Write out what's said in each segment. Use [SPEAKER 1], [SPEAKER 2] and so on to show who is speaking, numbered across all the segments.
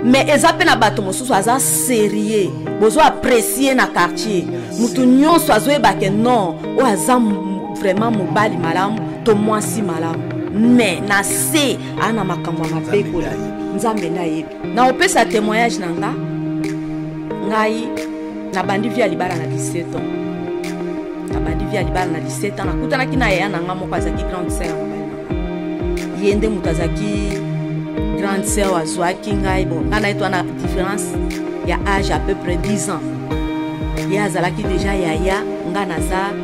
[SPEAKER 1] Mais ezape na bato mosusu aza sérieux bozo apprécier na quartier mutu nyonso azoyeba ke non o aza vraiment mobali malamu to mwasi malamu mais na se ana makambo mabe kola nzambe na yebi na opesa témoignage nanga ngai na bandi via libala na 17 ans na bandi via libala na 17 ans nakutana kina ya nanga moko azaki grande sœur yende mutazaki grande sœur azwaki ngai bon ngana eto na différence ya âge à peu près 10 ans ya azalaki déjà yaya ngana za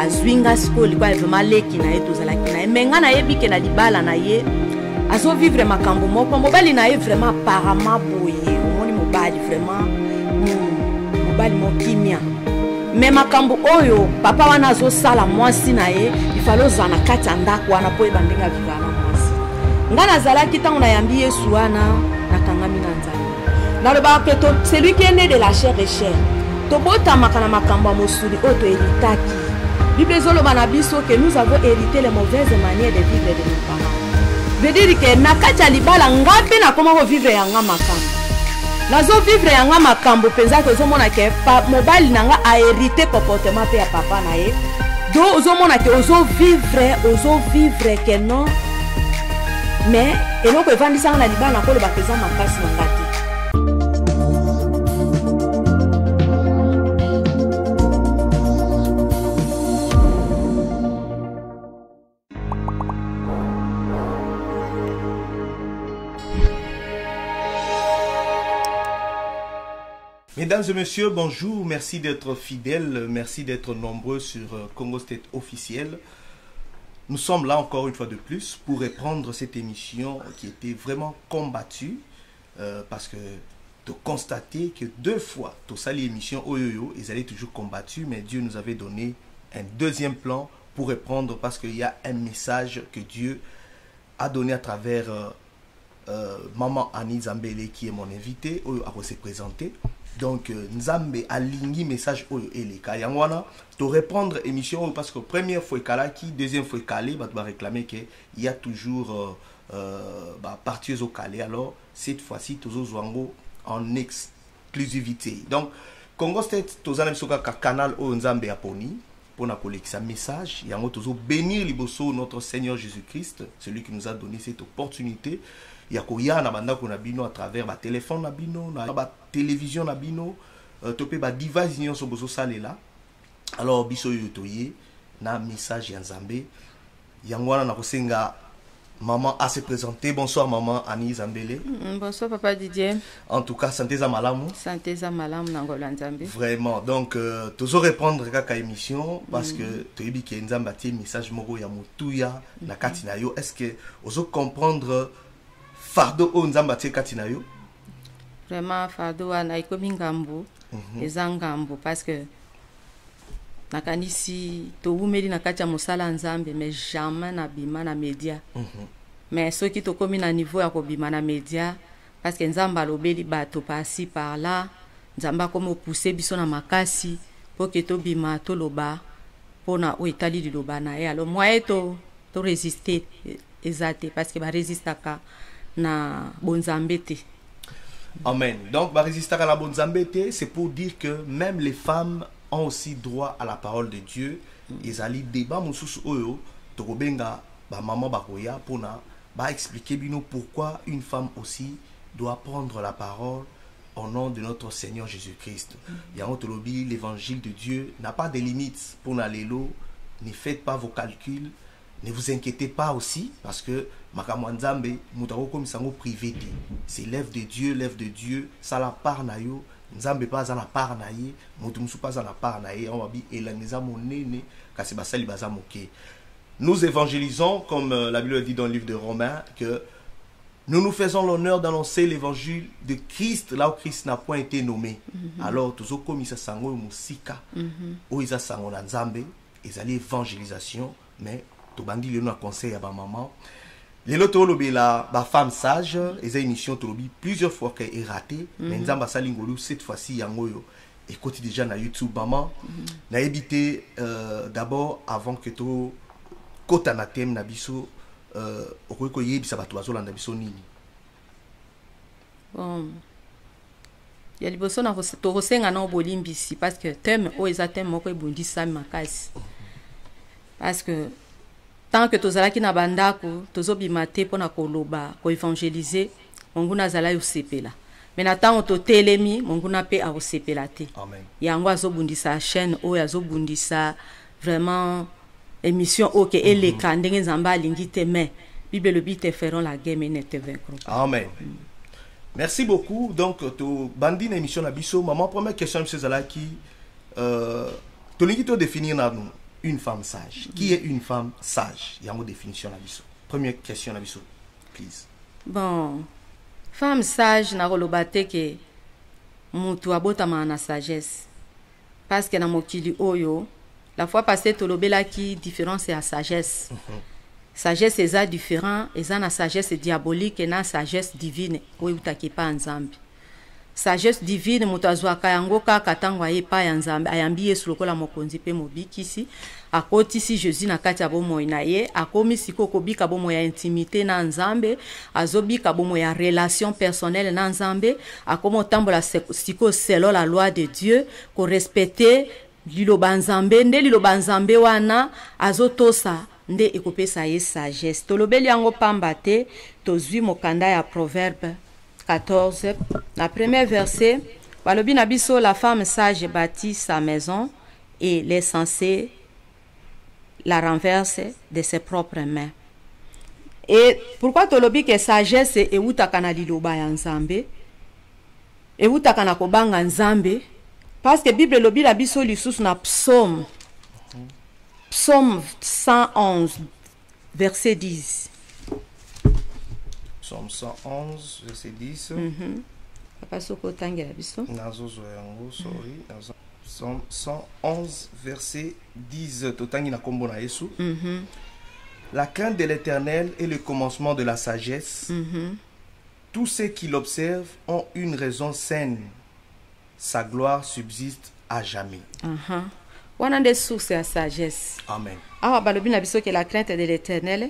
[SPEAKER 1] azwinga skoli kwa vraiment leki na eto zalaki na mais ngana yebi ke na libala na ye azo vivre makambo moko mobali na ye vraiment apparemment boye omoni mobali vraiment mobali mokimia mais makambo oyo papa wana azo sala mwasi na ye ifalo zana kati ndako wana po ebandenga vivana ngana zalaki tango na yambi Yesu wana nakangami na nzambe nalobaka ke celui qui est né de la chair et chair tobotamaka na makambo ya mosuli oyo toheritaki Bible ezoloba na biso que nous avons hérité les mauvaises manières de vivre de nos parents veut dire que na kati ya libala ngapi nakoma kovivre yanga makambo nazo vivre yanga makambo penza kozomona ke mobali nanga ahérité comportement pe ya papa na ye do ozomona ke ozo vivre que non mais eloko evandisanga na libala nakoloba peza makasi na ngati.
[SPEAKER 2] Mesdames et messieurs, bonjour, merci d'être fidèles, merci d'être nombreux sur Congo State officiel. Nous sommes là encore une fois de plus pour reprendre cette émission qui était vraiment combattue parce que de constater que 2 fois, tout ça l'émission Oyoyo, ils allaient toujours combattus, mais Dieu nous avait donné un deuxième plan pour répondre parce qu'il y a un message que Dieu a donné à travers Maman Annie Zambele qui est mon invité, Oyo a se présenter. Donc, Nzambe aligné message Oyo Eleka. Yangwana, to répondre émission parce que première fois Kalaki, deuxième fois Kalé, va réclamer qu'il y a toujours parties au Kalé. Alors, cette fois-ci, toujours Zwango en exclusivité. Donc, Congo State, tous les soka canal Oyo Nzambe Aponi pour na collecter message. Yango toujours bénir liboso notre Seigneur Jésus-Christ, celui qui nous a donné cette opportunité. Il y a koya na banda ko na bino à travers ba téléphone na bino na ba télévision na bino topé ba device nyon so bozo salela alors biso yotoye na message ya Nzambe yangwana na kosenga maman a se présenter. Bonsoir maman Annie Zambele.
[SPEAKER 1] Bonsoir papa Didier.
[SPEAKER 2] En tout cas santé za malamu.
[SPEAKER 1] Santé za malamu na ngolo Nzambe. Vraiment
[SPEAKER 2] donc tozo répondre kaka émission parce que toyebi ke Nzambe atie message moko ya mutuya na kati na yo. Est-ce que ozo comprendre fardo o Nzamba tie katina yo?
[SPEAKER 1] Vraiment fardo wana ikomi ngambo eza ngambo parce que nakanisi to umeli na kati ya mosala Nzambe mais jamais na bima na média mais soki to komi na niveau ya kobima na média parce que Nzamba alobeli bato pasi par là Nzamba komo pousser biso na makasi po ke to bima to loba pona o etali liloba na ye alors moi to résister ezate parce que ba résistaka na bonzambete.
[SPEAKER 2] Amen. Donc, ba résister à la bonzambete, c'est pour dire que même les femmes ont aussi droit à la parole de Dieu. Ils allaient débat mususu oyo tokobenga ba maman bakoya pona ba expliquer bino pourquoi une femme aussi doit prendre la parole au nom de notre Seigneur Jésus-Christ. Yangotolobi, l'évangile de Dieu n'a pas de limites pour nalélo. Ne faites pas vos calculs. Ne vous inquiétez pas aussi, parce que Makamwanzambe, Moutaro comme sango privé, c'est l'œuvre de Dieu, ça la part na yo, Nzambe pas à la part na ye, Moutoumsou pas à la part na ye, on va dire, et la neza monene, kasibasali bazamoke. Nous évangélisons, comme la Bible dit dans le livre de Romains, que nous nous faisons l'honneur d'annoncer l'évangile de Christ, là où Christ n'a point été nommé. Alors, tous comme ils sango musika, où ils sango na Nzambe, ils allaient évangélisation, mais tobandi le na conseil à ba maman les loto lobi la ba femme sage et émission tolobi plusieurs fois qu'elle est ratée mais Nzamba salingolu cette fois-ci yangoyo et côté déjà na YouTube maman na évité d'abord avant que to kota na thème na biso okoko yebisa bato bazolanda biso nini.
[SPEAKER 1] Bon. Ya liboso na tokosenga na bolimbisi parce que thème o eza thème moko ebundisa makasi. Parce que tant que tozalaki na bandako tozobima te mpona koloba koevangelize Mungu nazala yosepela. Mais na tant totelemi Mungu na pe akosepela te.
[SPEAKER 2] Amen.
[SPEAKER 1] Yango azobundisa chaîne oyo azobundisa vraiment émission oke eleka ndenge nzambe alingi te mais Bible le te feront la guerre mais ne te vaincront pas.
[SPEAKER 2] Amen. Merci beaucoup. Donc, tu bandi na émission na biso. Maman, première question, M. Zalaki. Tu l'as définir une femme sage. Qui est une femme sage? Il y a une définition na biso. Première question na biso, please.
[SPEAKER 1] Bon, femme sage na rolobate ke mutu abotama na sagesse. Parce que na mokili oyo, la fois passée tolobela ki différence ya sagesse. Sagesse eza différent, eza na sagesse diabolique et na sagesse divine oyo utaki pa nzambe. Sagesse divine mutu azwaka yango kaka tango aye pa ya nzambe ayambi Yesu lokola mokonzi pe mobikisi akotisi Jésus na kati ya bomoi na ye akomi siko kobika bomoi ya intimité na nzambe azobika bomoi ya relation personnelle na nzambe akomo tambola siko selon la loi de Dieu ko respecter liloba nzambe nde liloba nzambe wana azotosa nde ekopesa ye sagesse. Tolobeli yango pamba te tozwi mokanda ya Proverbe 14, la première verset, balobi na biso la femme sage bâtit sa maison et l'insensé la renverse de ses propres mains. Et pourquoi tolobi que sagesse e utaka na liloba ya nzambe? E utaka na kobanga nzambe? Parce que Bible lobi la biso lisusu na psaume. Psaume 111, verset 10.
[SPEAKER 2] Psaume 111, verset 10.
[SPEAKER 1] Papa Soko tangela biso.
[SPEAKER 2] Psaume 111, verset 10. Totangi na kombo na Yesu. La crainte de l'Éternel est le commencement de la sagesse. Tous ceux qui l'observent ont une raison saine. Sa gloire subsiste à jamais.
[SPEAKER 1] Wana nde source ya sagesse.
[SPEAKER 2] Amen.
[SPEAKER 1] Awa balobi na biso que la crainte de l'Éternel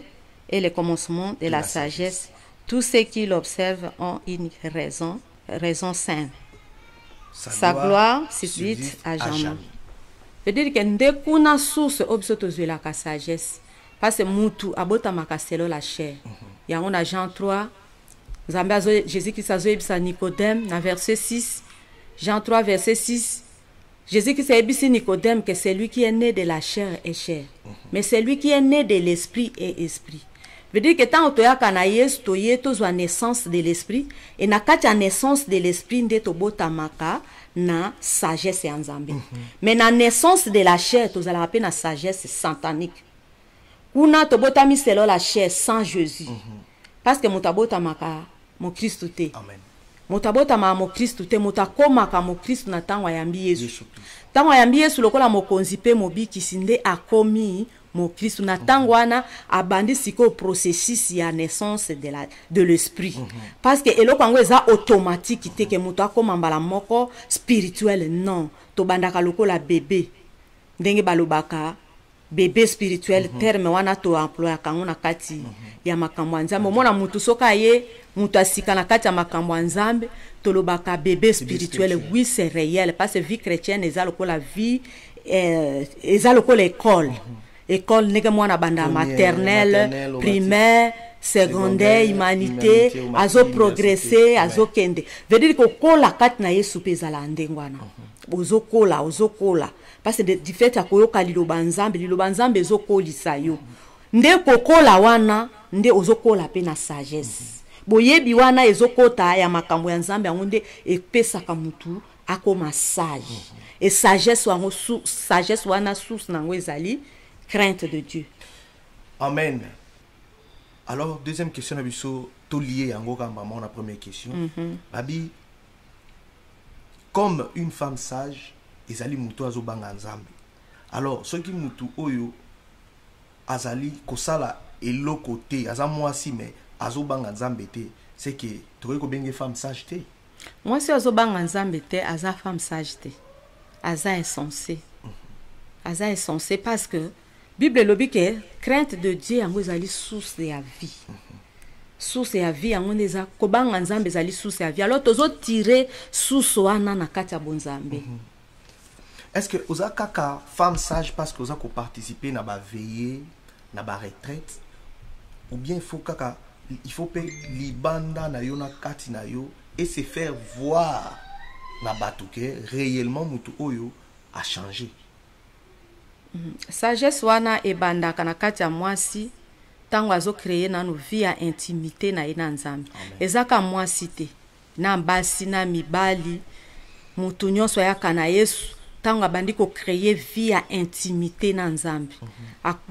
[SPEAKER 1] est le commencement de la sagesse. Tous ceux qui l'observent ont une raison saine. Sa gloire subsiste à jamais. Veut dire que nde kuna source obiso tozwela ka sagesse. Parce que mutu abota makaselo la chair. Yango na Jean 3, Nzambe Jésus-Christ azoyebisa Nicodème na verset 6. Jean 3 verset 6. Jésus-Christ a dit à Nicodème que celui qui est né de la chair est chair. Mais celui qui est né de l'esprit est esprit. Veut dire que tant que tu as la naissance de l'esprit, et na kati la naissance de l'esprit, nde tobota maka na sagesse ya nzambe. Mais na naissance de la chair, tu as la sagesse satanique. Kuna tobota mi selon la chair sans Jésus. Parce que mutabota maka mon Christ te.
[SPEAKER 2] Amen.
[SPEAKER 1] Mutabota ma mo Christ te mutakoma ka mo Christ na tango yambi Yesu. Tango yambi Yesu lokola mokonzi pe mobiki sinde akomi mo Christ na tango wana abandi siko processus ya naissance de l'esprit. Parce que eloko ngo eza automatique te ke muto akoma mbala moko spirituel non. To bandaka lokola bébé. Ndenge balobaka bébé spirituel terme wana to employa kango na kati ya makambo nzambe mona mutu soka ye mutu asika na kati ya makambo nzambe tolobaka bébé spirituel. Oui, c'est réel parce que vie chrétienne eza lokola vie eza lokola école nege mwana banda maternelle primaire secondaire humanité azo progresser azo kende veut dire que kola kati na Yesu peza la ndengwana ozokola parce que du fait akoyoka liloba nzambe ezokolisa yo nde kokola wana nde ozokola pe na sagesse boyebi wana ezokota ya makambo ya nzambe yango nde epesaka mutu akoma sage et sagesse wana source nango ezali crainte de Dieu.
[SPEAKER 2] Amen. Alors deuxième question abiso to lié yango ka maman la première question. Babi comme une femme sage ezali mutu azobanga nzambe. Alors ce qui mutu oyo azali kosala eloko te aza mwasi mais azobanga nzambe te c'est que tokoki kobenge femme sage te.
[SPEAKER 1] Mwasi azobanga nzambe te aza femme sage te aza insensé. Aza insensé parce que Bible lobi que crainte de Dieu yango ezali source de la vie. source ya vie yango ndeza kobanga nzambe ezali source ya vie alors tozo tirer source wana na kati ya bonzambe.
[SPEAKER 2] Est-ce que oza kaka femme sage parce que oza ko participer na ba veillée na ba retraite ou bien il faut pe libanda na yo na kati na yo et se faire voir na batuke réellement mutu oyo a changé.
[SPEAKER 1] Sagesse wana ebandaka na kati ya mwasi tango azo créer nanu via intimité na ye na nzambe. Ezaka mwasi te na mbasi na mibali mutu nyonso yaka na Yesu tango abandi ko créer via intimité na nzambe.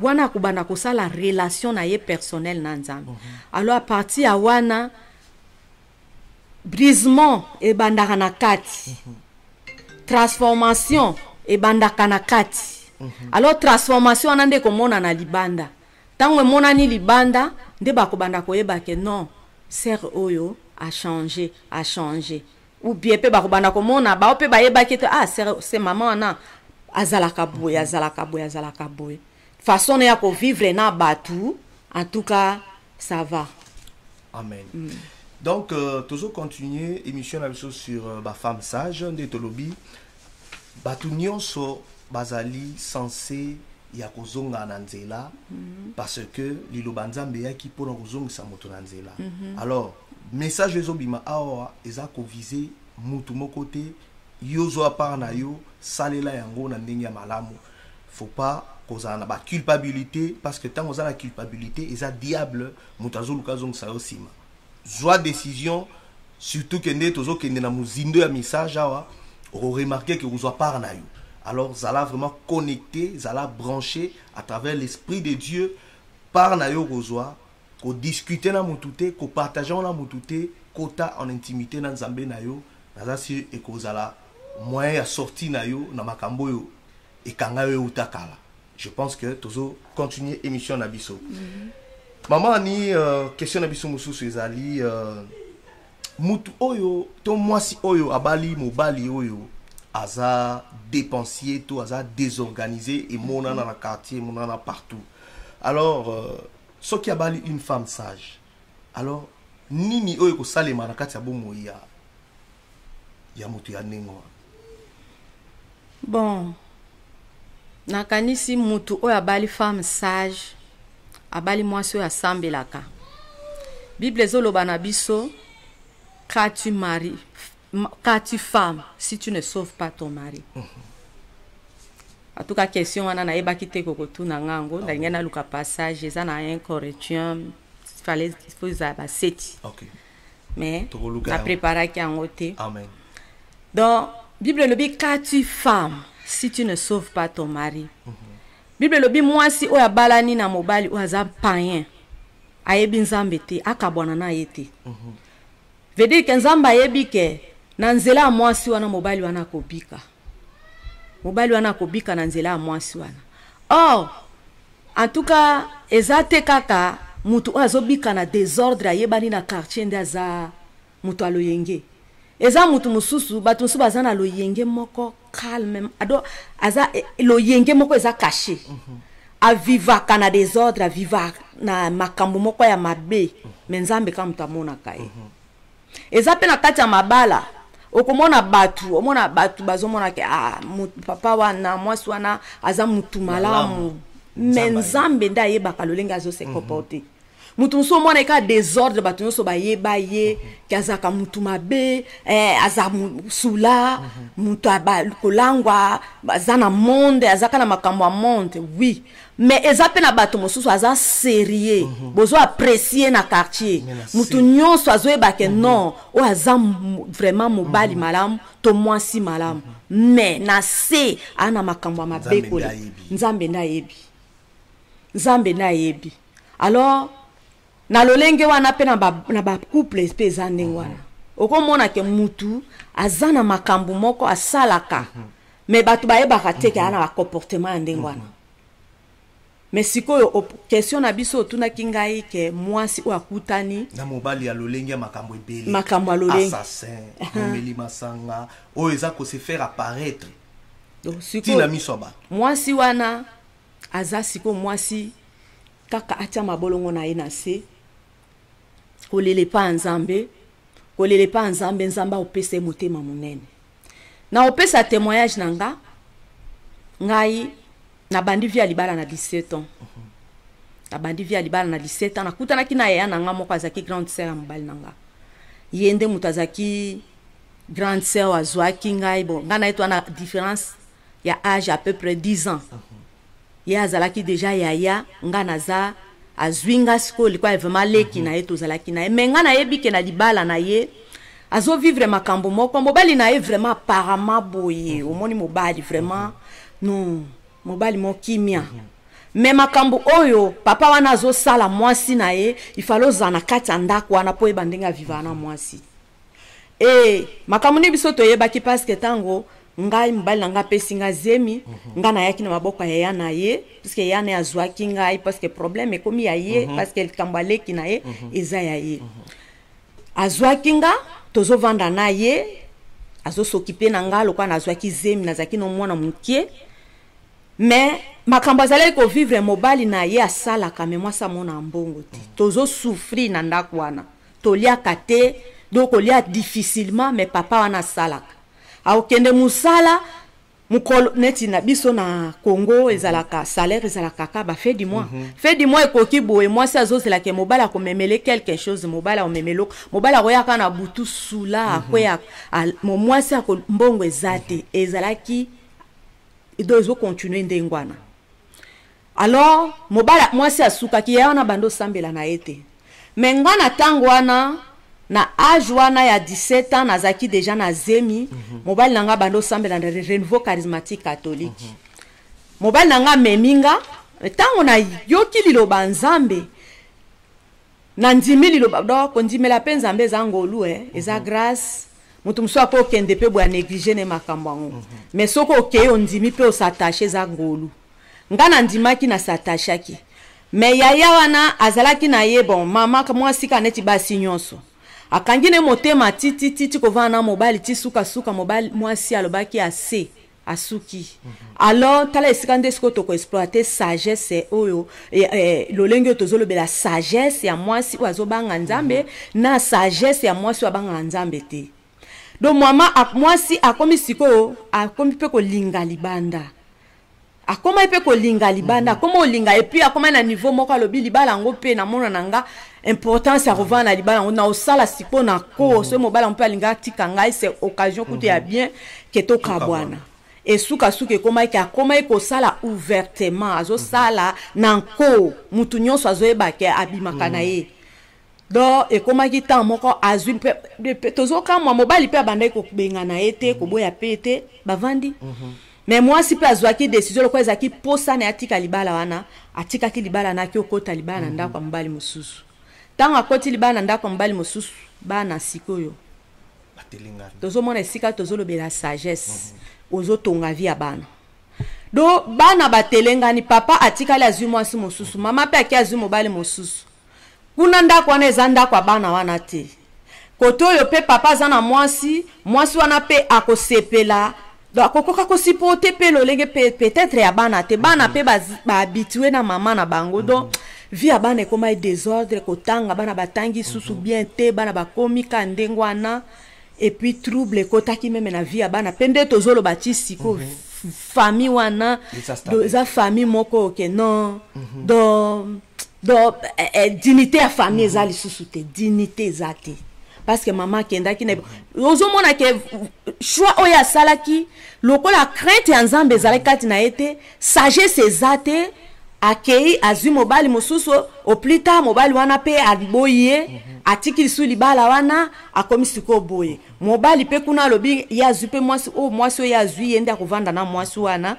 [SPEAKER 1] Wana kubanda kosala relation na ye personnel na nzambe. Alors à partir ya wana brisement ebandaka na kati. Transformation ebandaka na kati. Alors transformation anande komona na libanda. Tango monani libanda nde bakobanda koyeba ke non, ser oyo a changé. Ou bien pe bakobanda komona ba pe bayeba ke ah c'est maman na azalaka boye. Façon ya ko vivre na batu, en tout cas ça va.
[SPEAKER 2] Amen. Donc toujours continuer émission la sur ba femme sage de Tolobi. Batu nyonso bazali censé ya kozonga na nzela parce que liloba nzambe yaki pona kozongisa moto na nzela. Alors message ezobima awa eza ko viser mutu moko te yozo apart na yo salela yango na ndenge ya malamu. Faut pas kozala na ba culpabilité parce que tant ozala na culpabilité eza diable mutu azoluka zongisa yo sima. Zwa décision surtout que nde tozo kende na muzindo ya message awa on remarquer que vous apart na yo. Alors, Zala vraiment connecté, Zala branché à travers l'Esprit de Dieu par Nayo Rozoa, qu'on discute na mutute, qu'on partage na mutute, qu'on ta en intimité na Nzambe Nayo, Nazasi et qu'on Zala moyen à sortir Nayo, na makambo yo, et kanga yo utakala. Je pense que tozo continuer émission Nabiso. Maman ni question Nabiso Moussou Sezali, mutu oyo, to mwasi oyo abali mobali oyo. Aza dépensier, tout aza désorganisé et mon dans le quartier, mon dans partout. Alors, ce qui a bali une femme sage. Alors, nini oyo ko salema na kati ya bomo ya mutu ya nengo.
[SPEAKER 1] Bon, nakanisi mutu oyo abali femme sage, abali mwasi oyo asambelaka. Bible ezoloba na biso, quand tu maries, quand tu femme, si tu ne sauves pas ton mari. En tout cas, question on a eba kite kokotu na ngango, ndangena luka passage, eza na 1 Corinthiens, il faut ça seti. OK. Mais ça prépara ki angote.
[SPEAKER 2] Amen.
[SPEAKER 1] Donc, Bible le dit quand tu femme, si tu ne sauves pas ton mari. Bible le dit moi si oya balani na mobali oza païen. Ayebi nzambe te, akabwana na yete. Veut dire que nzamba ayebi ke na nzela mwasi wana mobali wana kobika. Mobali wana kobika na nzela mwasi wana. Oh, en tout cas, ezate kaka mutu azobika na désordre ayebani na quartier ndaza mutu aloyenge. Eza mutu mususu batu mususu bazana loyenge moko calme. Ado aza loyenge moko eza caché. Aviva kana désordre, aviva na makambo moko ya mabe. Menzambe kama mutamona kai. Eza pe na kati ya mabala. Okomona batu, omona batu bazomona ke papa wana mwasi wana aza mutu malamu. Menzambe nda yeba lolenga zo se comporter. Mutu nso mona ka désordre batu nso ba yeba ye ke azaka mutu mabe, aza sula, mutu aba kolangwa, bazana monde, azaka na makambo monde, oui. Mais ezape na bato mosusu aza sérieux, bozo apprécier na quartier. Mutu nyonso azoyeba ke non, o aza vraiment mobali malamu, to mwasi malamu. Mais na se ana makambo mabe kole. Nzambe na yebi. Nzambe na yebi. Alors na lolenge wana pe na ba couple espeza ndenge wana. Okomona ke mutu azana makambo moko asalaka. Mais batu bayeba te ke ana ba comportement ndenge wana. Mais sikoyo question na biso tuna kingai ke mwasi o akutani
[SPEAKER 2] na mobali ya lolenge makambo ebele.
[SPEAKER 1] Makambo ya lolenge.
[SPEAKER 2] Assassin, nomeli masanga, o eza ko se faire apparaître.
[SPEAKER 1] Donc sikoyo
[SPEAKER 2] tina misoba.
[SPEAKER 1] Mwasi wana aza sikoyo mwasi kaka atia mabolongo na ye na se kolele pa nzambe, kolele pa nzambe, nzamba opesa motema monene. Na opesa témoignage nanga, ngai na bandi via libala na 17 ans. Na bandi via libala na 17 ans, nakutana ki na ya nanga moko azaki grande sœur ya mobali nanga. Yende mutazaki grande sœur azwaki ngai bon, ngana eto na différence ya âge à peu près 10 ans. Ye azalaki déjà yaya, ngana za azwinga sko likwa vraiment leki na ye tozalaki na ye. Mais ngana yebi ke na libala na ye azo vivre makambo moko mobali na ye vraiment apparemment boye. Omoni mobali vraiment non, mobali mo kimia. Mais makambo oyo papa wana azo sala mwasi na ye, il fallait zana kati ndako wana po ebandenga vivana mwasi. Makambo ni biso toyebaki parce que tango ngai mbali nanga pesinga zemi ngana yaki na maboko ya yana ye parce que yana azwaki ngai parce que problème ekomi ya ye parce que likambaleki na ye eza ya ye. Azwaki nga tozo vanda na ye azo s'occuper na nga lokwa na azwaki zemi na zaki no mwana mukie. Mais makambo azali ko vivre mobali na ye asala kame mwasa mona mbongo te. Tozo souffrir na ndako wana. Tolia kate donc olia difficilement mais papa wana salaka. Aokende musala mukolo neti na biso na Congo ezalaka salaire ezalaka ka ba fait du mois. Fait du mois ekoki boye mwasi azozela ke mobala ko memele quelque chose mobala o memelo mobala royaka na butu sula akoya mo mwasi ako mbongo ezate ezalaki idozo continuer ndengwana. Alors mobala mwasi asuka ki yana bando sambela na ete. Mengana tango wana na âge wana ya 17 ans nazaki déjà na zemi mobali nanga bando sambela na renouveau charismatique catholique. Mobali nanga meminga tango na yoki liloba nzambe na ndimi liloba donc ndimela pe nzambe za ngolu eza grâce mutu mso po kende pe bwa négliger ne makambo ngo. Mais soko okeyo ndimi pe osatache za ngolu ngana ndimaki na satachaki. Mais yaya wana azalaki na ye bon mama mwasi kaneti basi nyonso akangine motema titi kovana mobali ti suka mobali mwasi alobaki ase asuki. Alors tala esika ndesko to ko exploiter sagesse oyo lolenge tozolo bela sagesse ya mwasi wazo banga nzambe na sagesse ya mwasi wabanga nzambe te. Donc mwasi akomi siko akomi pe ko linga libanda. Akoma ipe ko linga libanda akoma olinga et puis akoma na niveau moko alobi libala ngo pe na mona nanga importance ya revendre na libala na osala siko na ko so mobala mpe alinga tika ngai c'est occasion kuti ya bien keto kabwana et suka koma ki akoma ko sala ouvertement azo sala nanko mutu nyonso azo ebake abimaka na ye. Donc ekoma ki tan moko azwi pe tozo kama mobali pe abandai ko benga na ete ko boya pete bavandi. Mais moi si pe azwaki décision lokwa ezaki posa na atika libala wana atika ki libala na ki okota libala na ndako mbali mususu. Tango akoti libala na ndako mbali mususu bana sikoyo batelinga tozo mona esika tozo lobela sagesse ozo tonga via bana. Do bana batelenga ni papa atika la azwi mwasi mususu mama pe aki azwi mobali mususu kuna ndako wana eza ndako bana wana te koto yo pe papa zana mwasi wana pe akosepela. Donc kokoka ko sipote pe lolenge peut-être ya bana te bana pe ba habitué na mama na bango donc via bana koma désordre kotanga bana batangi susu bien te bana bakomi ka ndengwana et puis trouble kotaki même na via bana pende tozolo bati siko famille wana za famille moko ke non donc dignité à famille za li susu te dignité za te. Parce que maman kenda ki ne ozo mona ke choix oya salaki lokola crainte ya nzambe zalakati na ete sagesse ezate akei azwi mobali mosusu au plus tard mobali wana pe aboye atiki su libala wana akomi siko boye mobali pe kuna lobi yazwi pe mwasi oyo yazwi yende akovanda na mwasi wana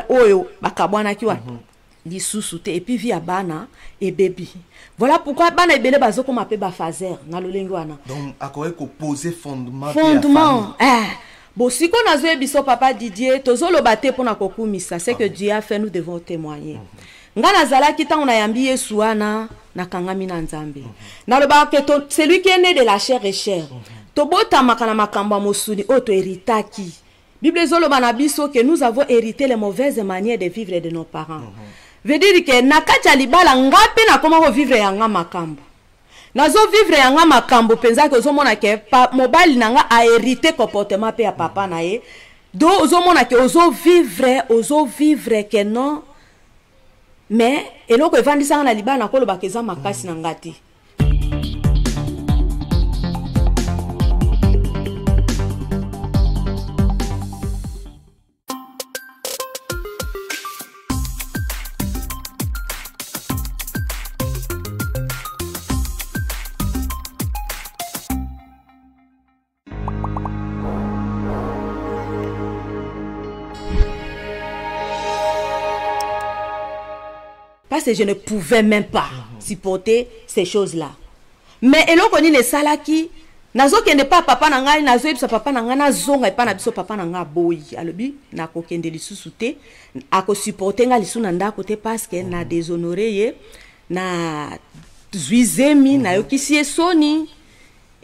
[SPEAKER 1] oyo bakabwana ki wana lisusu te et puis via bana et baby. Voilà pourquoi bana ebele bazoko mape ba fazer na lolengo wana.
[SPEAKER 2] Donc akoye ko poser fondement.
[SPEAKER 1] Bon siko nazo ebiso papa Didier tozolo bate pona kokumisa c'est que Dieu a fait nous devons témoigner. Ngana zala kita on a yambi Yesu wana na kangami na nzambe. Na loba ke celui qui est né de la chair et chair. Tobota makana makamba mosuni oto héritaki. Bible zolo bana biso que nous avons hérité les mauvaises manières de vivre de nos parents. Veut dire que nakati libala ngape na koma ko vivre yanga makambo. nazo vivre yanga makambo penza ke ozomona ke mobali nanga a hérité comportement pe ya papa na ye do ozomona ke ozo vivre ke non mais eloko evandisanga na libala nakoloba ke eza makasi na ngati. Parce que je ne pouvais même pas supporter ces choses-là. Mais eloko ni le salaki, nazo kende pa papa na ngai, nazo yebisa papa na ngai na zonga epa na biso papa na ngai boyi. Alobi na ko kende lisusu te, ako supporter nga lisu na ndako te parce que na déshonoré ye, na zuizemi na yokisi esoni.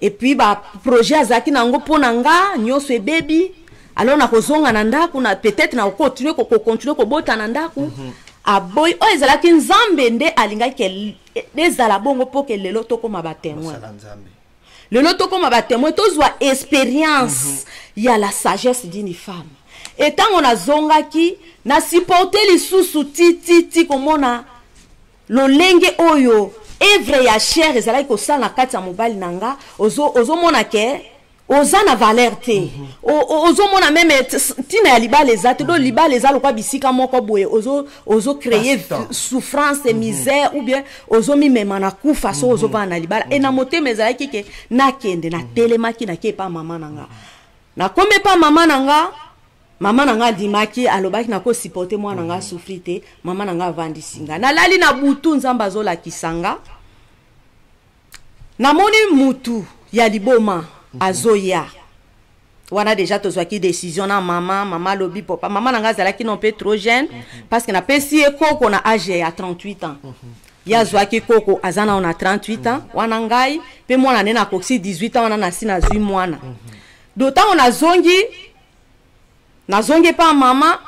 [SPEAKER 1] Et puis ba projet azaki nango pona nga, nyoso e baby. Alors na ko zonga na ndako na peut-être na ko continuer ko bota na ndako. Aboy o ezala ki nzambe nde alinga ke ezala bongo po ke lelo toko mabatemwe lelo toko mabatemwe tozwa expérience ya la sagesse d'une femme et tant on a zonga ki na supporter lisusu ti komona lolenge oyo evre ya chair ezala ko sala kati ya mobali nanga ozo mona ke ozana valeur te ozo mona même tina ya libala ezate do libala ezalo kwa bisika moko boye ozo créer souffrance et misère ou bien ozo mi mema na kufa so ozo ba na libala et na motema ezalaki ke nakende na telemaki na ke pa mama nanga na kombe pa mama nanga dimaki alobaki na ko supporter mwana nanga souffrir te mama nanga vandi singa na lali na butu nzamba zola kisanga na moni mutu ya liboma azoya wana déjà tozwaki décision na mama lobi papa mama nanga zalaki non peu trop jeune parce que na pesi koko na âge ya 38 ans ya zwaki koko azana on a 38 ans wana ngai pe mwana nena koksi 18 ans wana na sina zui mwana d'autant on a zongi pa mama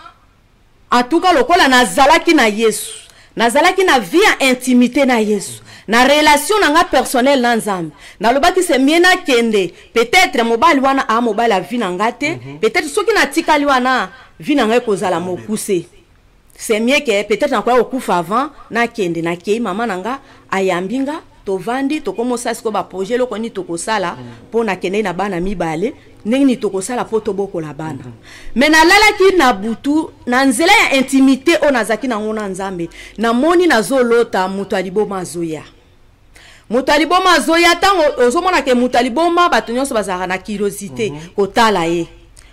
[SPEAKER 1] en tout cas lokola nazalaki na Yesu nazalaki na vie ya intimité na Yesu na relation nanga personnelle na nzambe na lobaki se miena kende peut-être mobali wana a mobali a vie nanga te peut-être soki na tikali wana vie nanga kozala mokuse c'est mieux que peut-être na kwa okufa avant na kende na kei mama nanga ayambinga tovandi tokomosa siko ba projet loko ni tokosala po na kende na bana mibale nini tokosala po toboko la bana mais na lalaki na butu na nzela ya intimité onazaki na ngona nzambe na moni nazolota mutu aliboma zoya mutaliboma zoya tango ozomona ke mutaliboma bato nyonso bazala na curiosité kotala ye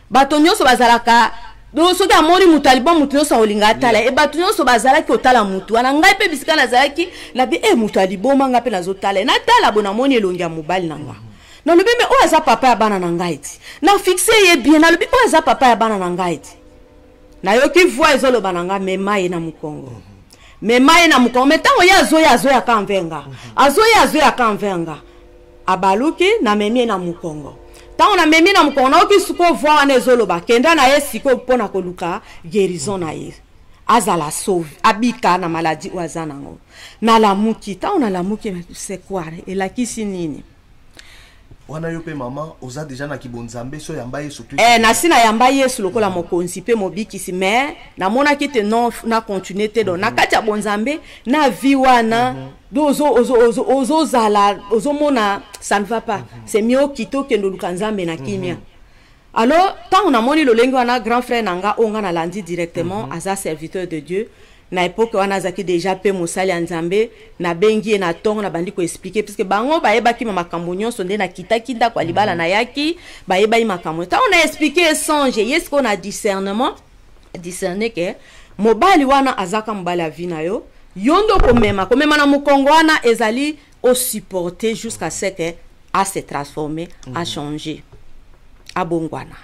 [SPEAKER 1] bato nyonso bazala ka do soki amoni mutaliboma mutu nyonso olinga atala e bato nyonso bazala ki otala mutu ana ngai pe bisika nazalaki na bi mutaliboma nga pe nazotala na tala bona moni elongi ya mobali nanga na lobi me o aza papa ya bana na ngai ti na fixe ye bien na lobi o aza papa ya bana na ngai ti na yoki voix ezoloba nanga mema ye na mukongo memaye na mukongo metango ya azoya kanvenga azoya kanvenga abaluki na memie na mukongo tango na memie na mukongo na oki suko voix wana ezoloba kenda na ye siko pona koluka guérison na ye azala sauve abika na maladie ou azanango na lamuki tango na lamuki c'est quoi elakisi nini
[SPEAKER 2] wana yo pe mama oza déjà na kibonzambe so yamba yesu tu
[SPEAKER 1] na sina yamba yesu lokola mokonzi pe mobikisi mais na mona ki te non na continuer te don na kati ya bonzambe na vie wana ozo zala ozo mona ça ne va pas c'est mieux kito ke ndoluka nzambe na kimia alors tant on a moni lolengi wana grand frère nanga onga na landi directement aza serviteur de Dieu na époque wana zaki déjà pe mosali ya nzambe na bengi na tongo na bandi ko expliquer parce que bango bayebaki makambo nyonso nde na kitaki ndako libala na yaki bayeba makambo ta on a expliqué songe yes qu'on a discernement discerner que mobali wana azaka mobali ya vie na yo yondo komema na mukongo wana ezali au supporter jusqu'à ce que a se transformer a changer a bongwana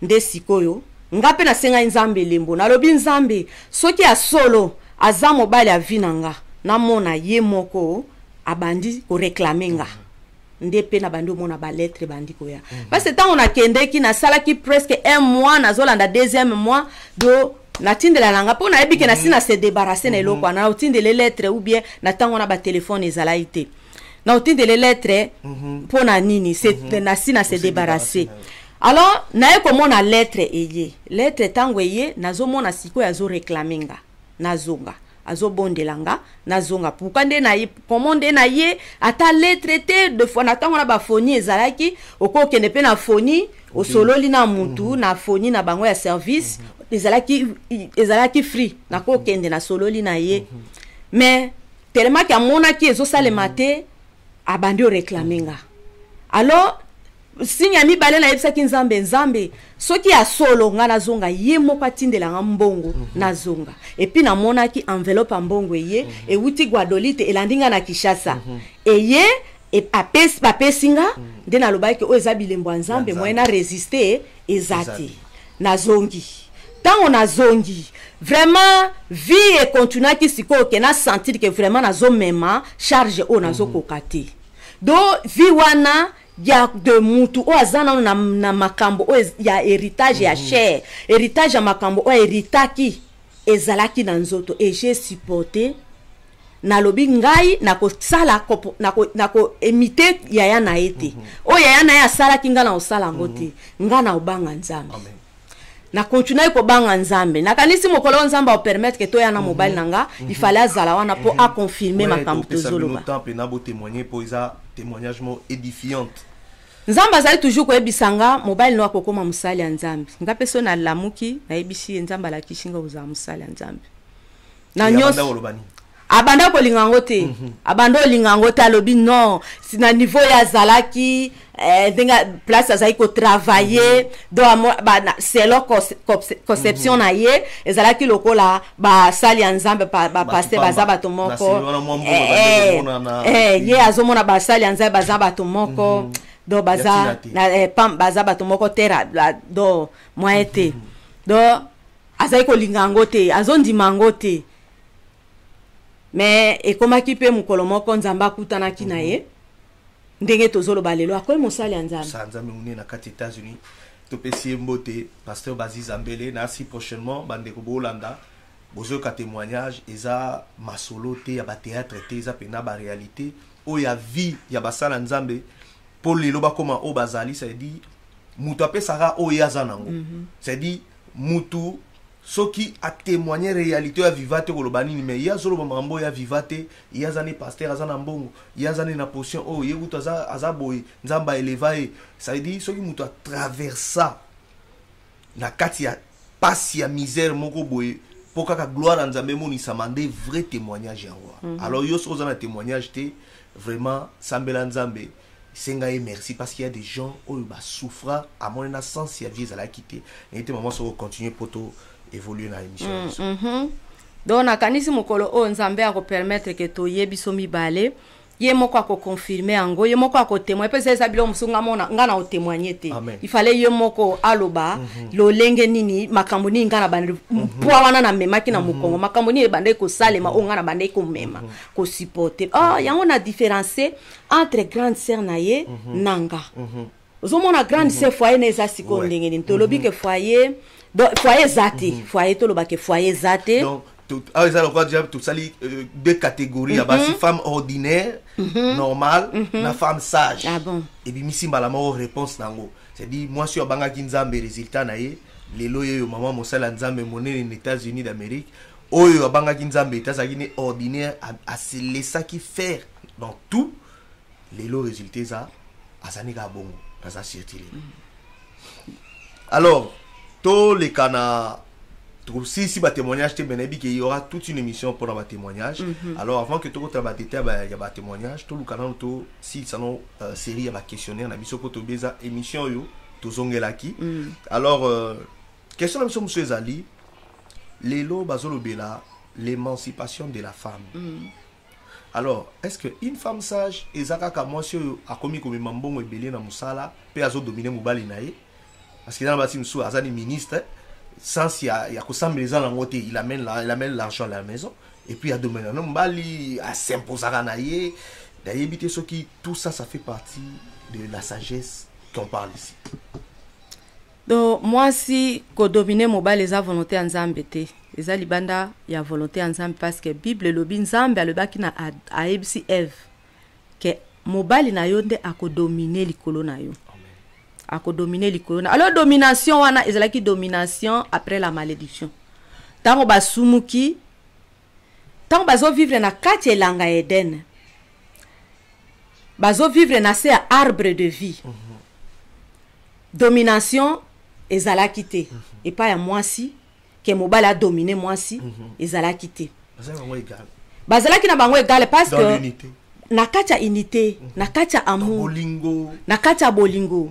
[SPEAKER 1] nde sikoyo ngape na senga nzambe lembo na lobi nzambe soki ya solo aza mobali ya vinanga na mona ye moko abandi ko réclamer nga nde pe na bandi mona ba lettre bandi ko ya parce que tant on a kendeki na sala ki presque 1 mois na zolanda deuxième mois do na tindela nanga po na ebike na sina se débarrasser na eloko na otindele lettre ou bien na tango na ba téléphone ezala ité na otindele lettre pour na nini c'est na si na se débarrasser. Alors naye komona lettre eye lettre tango eye nazomona siko yazo réclamenga nazonga azobondelanga nazonga pourquoi nde na ye commande na ye ata lettre te de fois na tango na ba foni ezalaki okokende pe na foni osololi na mutu na foni na bango ya service ezalaki free na kokende na sololi na ye mais tellement que amona ki ezosalema te abandi o réclamenga. Alors sinya mibale na yebisaki nzambe soki ya solo nga nazonga ye moko atindelanga mbongo nazonga epi namonaki enveloppe ya mbongo eye ewuti Guadolite elandinga na Kinshasa eye bapesinga nde nalobaki oyo eza bilembo ya nzambe moye na résister eza te nazongi tango nazongi vraiment vie ekontinuaki sikoyo ke na sentir que vraiment nazomema charge oyo nazokoka te do vie wana ya de mutu o azana na makambo o ya héritage ya cher héritage ya makambo o héritaki ezalaki na nzoto et j'ai supporté na lobi ngai na ko sala na ko emite yaya na ete o yaya na ya sala kinga na osala ngote nga na obanga nzambe na continue ko banga nzambe na kanisi mokolo nzamba o permettre que to ya na mobile nanga il fallait azala wana pour a confirmer makambo tozoloba
[SPEAKER 2] temps pe na bo témoigner pour isa témoignage édifiante.
[SPEAKER 1] Nzamba azali toujours ko ebisanga mobile no akokoma musali ya nzambe nga peso na lamuki na ebisi nzamba la kishinga uza musali ya nzambe na nyos abanda ko lingango te abanda lingango te alobi non si na niveau ya zalaki denga place azali ko travailler do c'est leur conception na ye ezalaki lokola ba sali ya nzambe ba pasteur bazaba to moko ye azomona ba sali ya nzambe bazaba to moko do baza na pam baza bato moko tera do moete do azai ko lingango te azondima ngote mais ekomaki pe mukolo moko nzamba kutana kina ye ndenge tozolo balelo akoy mosali ya nzambe
[SPEAKER 2] nzambe muni na kati États-Unis to pesi mbote pasteur Bazi Zambele na si prochainement bande ko bolanda bozo ka témoignage eza masolo te ya ba théâtre te eza pena ba réalité o ya vie ya basala nzambe pour les loba comme au bazali ça dit mutu apesaka o yazanango ça dit mutu soki a témoigner réalité ya vivate ko lobani mais ya zolo mambo ya vivate ya zane pasteur azana mbongo ya zane na potion o yebuto azaboy nzamba elevae ça dit soki mutu a traversa na kati ya pasi ya misère moko boy pour ka gloire nzambe moni samande vrai témoignage ya roi alors yo so zana témoignage te vraiment sambela nzambe sengaye merci parce qu'il y a des gens où ils souffrent à mon sens il y a vie à la quitter et était maman sur continuer pour évoluer dans l'émission
[SPEAKER 1] donc na kanisi mokolo o nzambe a ko permettre que to yebiso mibale ye moko ako confirmer ango ye moko ako témoigner pese za bilo musunga mona ngana o témoigner te il fallait ye moko aloba lo lenge nini makambo ni ngana bande po wana na mema ki na mukongo makambo ni bande ko salema o ngana bande ko mema ko supporter yango na différencier entre grande sœur na ye nanga ozomona grande sœur foyer na eza siko ndenge ni tolobi ke foyer zate foyer toloba ke foyer zate
[SPEAKER 2] tout ça deux catégories il y a une femme ordinaire normale la femme sage et puis misi mbala mo réponse nango c'est dit moi sur banga kinzambe résultat na ye lelo yo maman mosala nzambe monene aux États-Unis d'Amérique oyo banga kinzambe États-Unis ordinaire à se laisser qui faire dans tout lelo résultat ça azani ka bongo ça circuler alors tous les cana si ba témoignage te benebi qu'il y aura toute une émission pour ma témoignage alors avant que tout le monde il y a ba témoignage tout le canal to si ça non série ya ba questionnaire na biso ko to beza émission yo to zongelaki alors question na biso monsieur Zali lelo bazolo bela l'émancipation de la femme alors est-ce que une femme sage ezaka ka moi sur a commis comme mbongo ebele na musala pe azo dominer mobali nae parce que dans ba timso azali ministre sans il y a que ça les gens il amène l'argent à la maison et puis il y a demain non bali à s'imposer à naïe d'ailleurs ce qui tout ça ça fait partie de la sagesse qu'on parle ici
[SPEAKER 1] donc moi si ko dominer mobile les volonté en zambete les alibanda il y a volonté en zambe parce que bible le bin zambe le baki na a ebsi Eve que mobali na yo nde akodomine likolo na yo. Akodomine likolo na. Alors domination wana ezalaki domination après la malédiction. Tango basumuki, tango bazo vivre na kati elanga Eden, bazo vivre na se arbre de vie. Domination ezalaki te. Et pas ya mwasi ke mobali a dominé mwasi ezalaki te. Bazalaki na bango égal parce que na kati ya unité, na kati ya amour, na kati ya bolingo.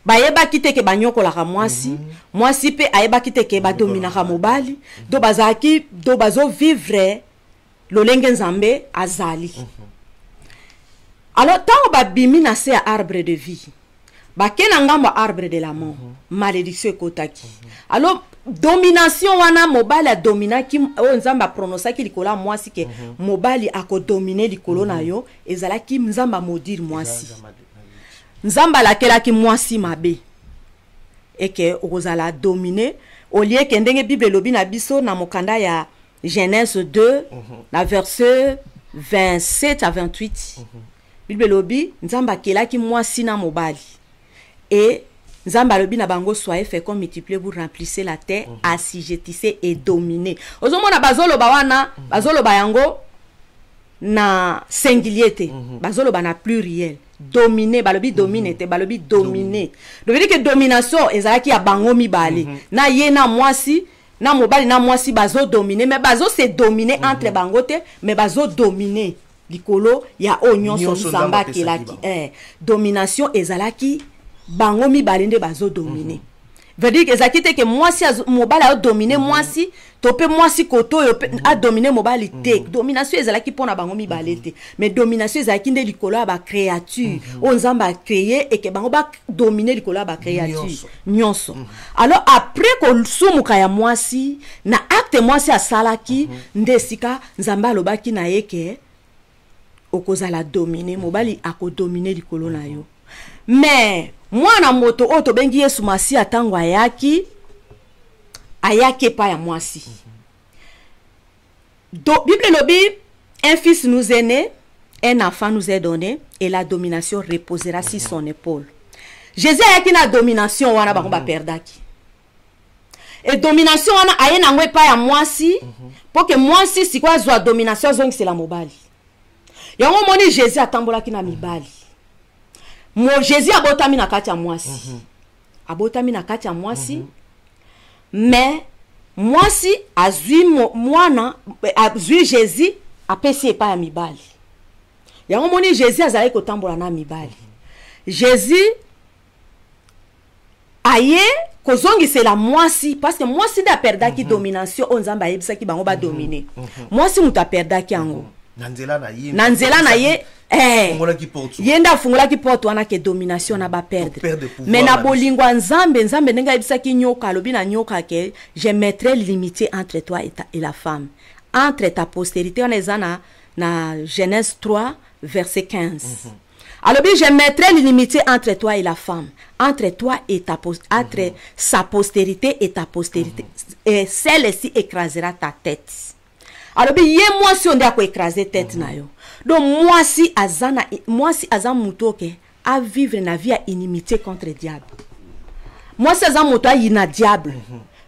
[SPEAKER 1] Bayeba kite ke banyokolaka mwasi, mwasi pe ayeba kite ke ba dominaka mobali, do bazaki do bazo vivre lolenge nzambe azali. Alors tant ba bimi na se arbre de vie, ba kena ngambo arbre de la mort, malédiction ekotaki. Alors domination wana mobali a dominaki o nzamba pronosaki likola mwasi ke mobali akodomine likolo na yo ezalaki nzamba maudire mwasi. Nzamba lakelaki mwasi mabe eke okozala dominer au lieu ke ndenge Bible lobi na biso na mokanda ya Genèse 2 na verset 27 à 28 Bible lobi nzamba kelaki mwasi na mobali et nzamba lobi na bango soyez féconds, multipliez, vous remplissez la terre, assujettissez et dominez. Ozomona bazoloba wana bazoloba yango na singulier, bazoloba na pluriel. Dominer, balobi dominer, te balobi dominer. Donc veut dire que domination ezalaki ya bango mibale. Na ye na mwasi, na mobali na mwasi bazo dominer, mais bazo se dominer entre bango te, mais bazo dominer. Likolo ya onyon so nzamba kelaki. Domination ezalaki bango mibale nde bazo dominer. Veut dire que ezalaki te que mwasi mobali a dominer mwasi, tope mwasi koto yo a dominer mobali te. Domination ezalaki pona bango mibale te. Mais domination ezalaki nde likolo ya ba créature. On nzamba créer et que bango ba dominer likolo ya ba créature. Nyonso. Alors après ko sumuka ya mwasi, na acte mwasi asalaki nde sika nzamba alobaki na yeke okozala dominer mobali akodominer likolo na yo. Mais mwana moto oto bengi Yesu masi atango ayaki pa ya mwasi. Bible lobi un fils nous est né, un enfant nous est donné et la domination reposera sur son épaule. Jésus ayaki na domination wana bango ba perdaki. Et domination wana ayena ngwe pa ya mwasi pour que mwasi sikwa zwa domination zongi c'est la mobali. Yango moni Jésus atambolaki na mibali. Mo Jésus abotami na kati ya mwasi. Abotami na kati ya mwasi. Mais mwasi azui mwana azui Jésus apesi pa ya mibali. Yango moni Jésus azali kotambola na mibali. Jésus aye kozongi c'est la mwasi parce que mwasi da perdaki domination onzamba yebisaki bango ba dominer. Mwasi muta perdaki yango. Nanzela na ye yenda fungola ki porte wana ke domination na ba perdre. Mais na bolingwa nzambe nenga yebisaki nyoka lobi na nyoka ke je mettrai limite entre toi et la femme, entre ta postérité. On est na Genèse 3 verset 15. Alors je mettrai limite entre toi et la femme, entre toi et ta entre sa postérité et ta postérité, et celle-ci écrasera ta tête. Alors bien yé moi si on dit à quoi écraser tête na yo. Donc moi si azan mutoke à vivre na vie à inimité contre le diable. Moi si azan muto ina diable.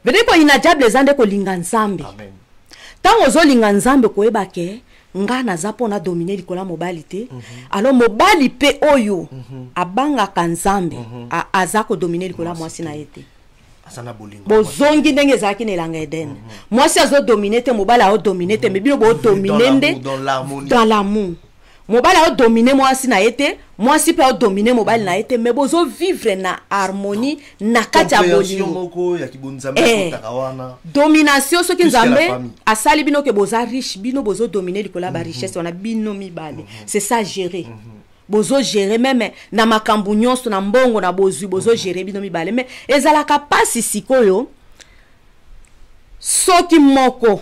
[SPEAKER 1] Veut dire ko ina diable zande ko linga nzambe. Amen. Tant ozo linga nzambe ko ebake nga na zapo na dominer likola mobilité. Alors mobali pe oyo abanga kanzambe azako dominer likola moi si na été. Bozongi ndenge zaki nelanga Eden. Moi si azo dominer te mobala o dominer te mais bino bo dominer dans l'amour. Mobala o dominer moi si na été, moi si pe o dominer mobile na été mais bozo vivre na harmonie na kati ya bolingo. Domination so ki nzambe asali bino ke boza riche bino bozo dominer likola ba richesse wana bino mibale. C'est ça gérer. Bozo gérer même na makambu nyonso na mbongo na bozu bozo gérer bino mibale mais ezala kapasi sikoyo soki moko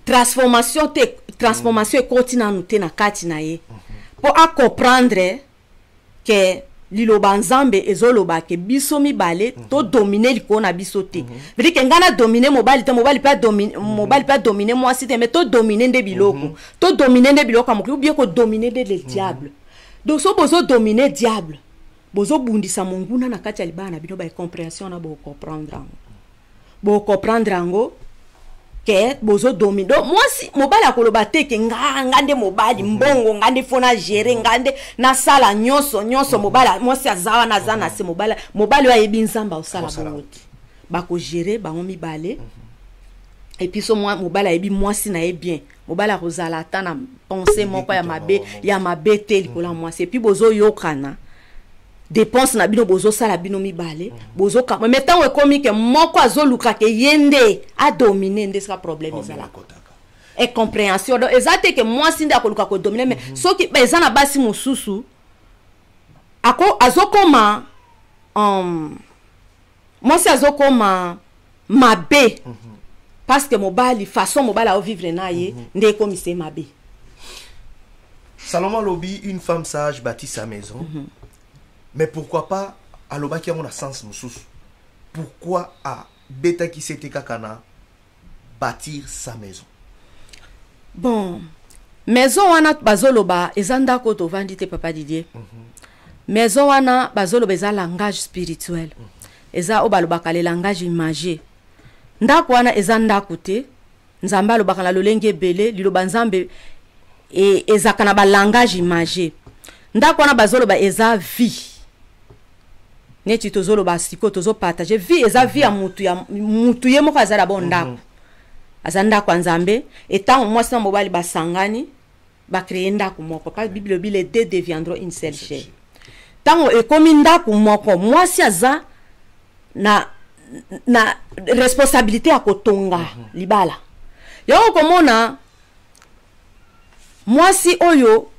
[SPEAKER 1] transformation continue nous te na kati na ye pour à comprendre que liloba nzambe ezoloba ke biso mibale to dominer liko na biso te veut dire que ngana dominer mobali pas dominer moi si te mais to dominer nde biloko to dominer nde biloko amoki ou bien ko dominer de le diable donc so bozo dominer diable bozo bundisa monguna na kati ya libala na bino ba compréhension na bo comprendre ango ke bozo dominer donc moi si mobala koloba te ke ngande mobali mbongo ngande fona gérer ngande na sala nyonso mobala moi si azawa na zana se mobala wa yebi nzamba osala boti ba ko gérer bango mibale. Et puis so mobala yebi moi si na ye bien mobala rozala ta na penser moko ya mabe te likola moi c'est puis bozo yokana dépense na bino bozo sala bino mibale bozo ka mais tant ekomi ke moko azoluka ke yende a dominer ndesa problème ezala et compréhension donc ezate que moi si nda koluka ko dominer mais soki ezana basi mususu ako azokoma moi si azokoma mabe parce que mobali façon mobala au vivre na ye ndé comme c'est mabe.
[SPEAKER 2] Salomon Lobi, une femme sage bâtit sa maison. Mais pourquoi pas à Loba qui a mon sens moussous? Pourquoi à Beta qui s'était kakana bâtir sa maison?
[SPEAKER 1] Bon, maison wana bazoloba ezanda ko to vandite papa Didier. Maison wana bazoloba eza langage spirituel. Eza obaloba kale langage imagé. Ndako wana eza ndako te nzamba alobaka na lolenge ebele liloba nzambe ezaka na ba langage imagé. Ndako wana bazoloba eza vie neti tozoloba siko tozo partager vie eza vie ya mutu ye moko azala bon ndako aza ndako nzambe etant moi sans mobali basangani ba créer ndako moko parce que Bible dit les deux deviendront une seule chair. Tango ekomi ndako moko moi si aza na responsabilité à kotonga libala yoko komona mwasi oyo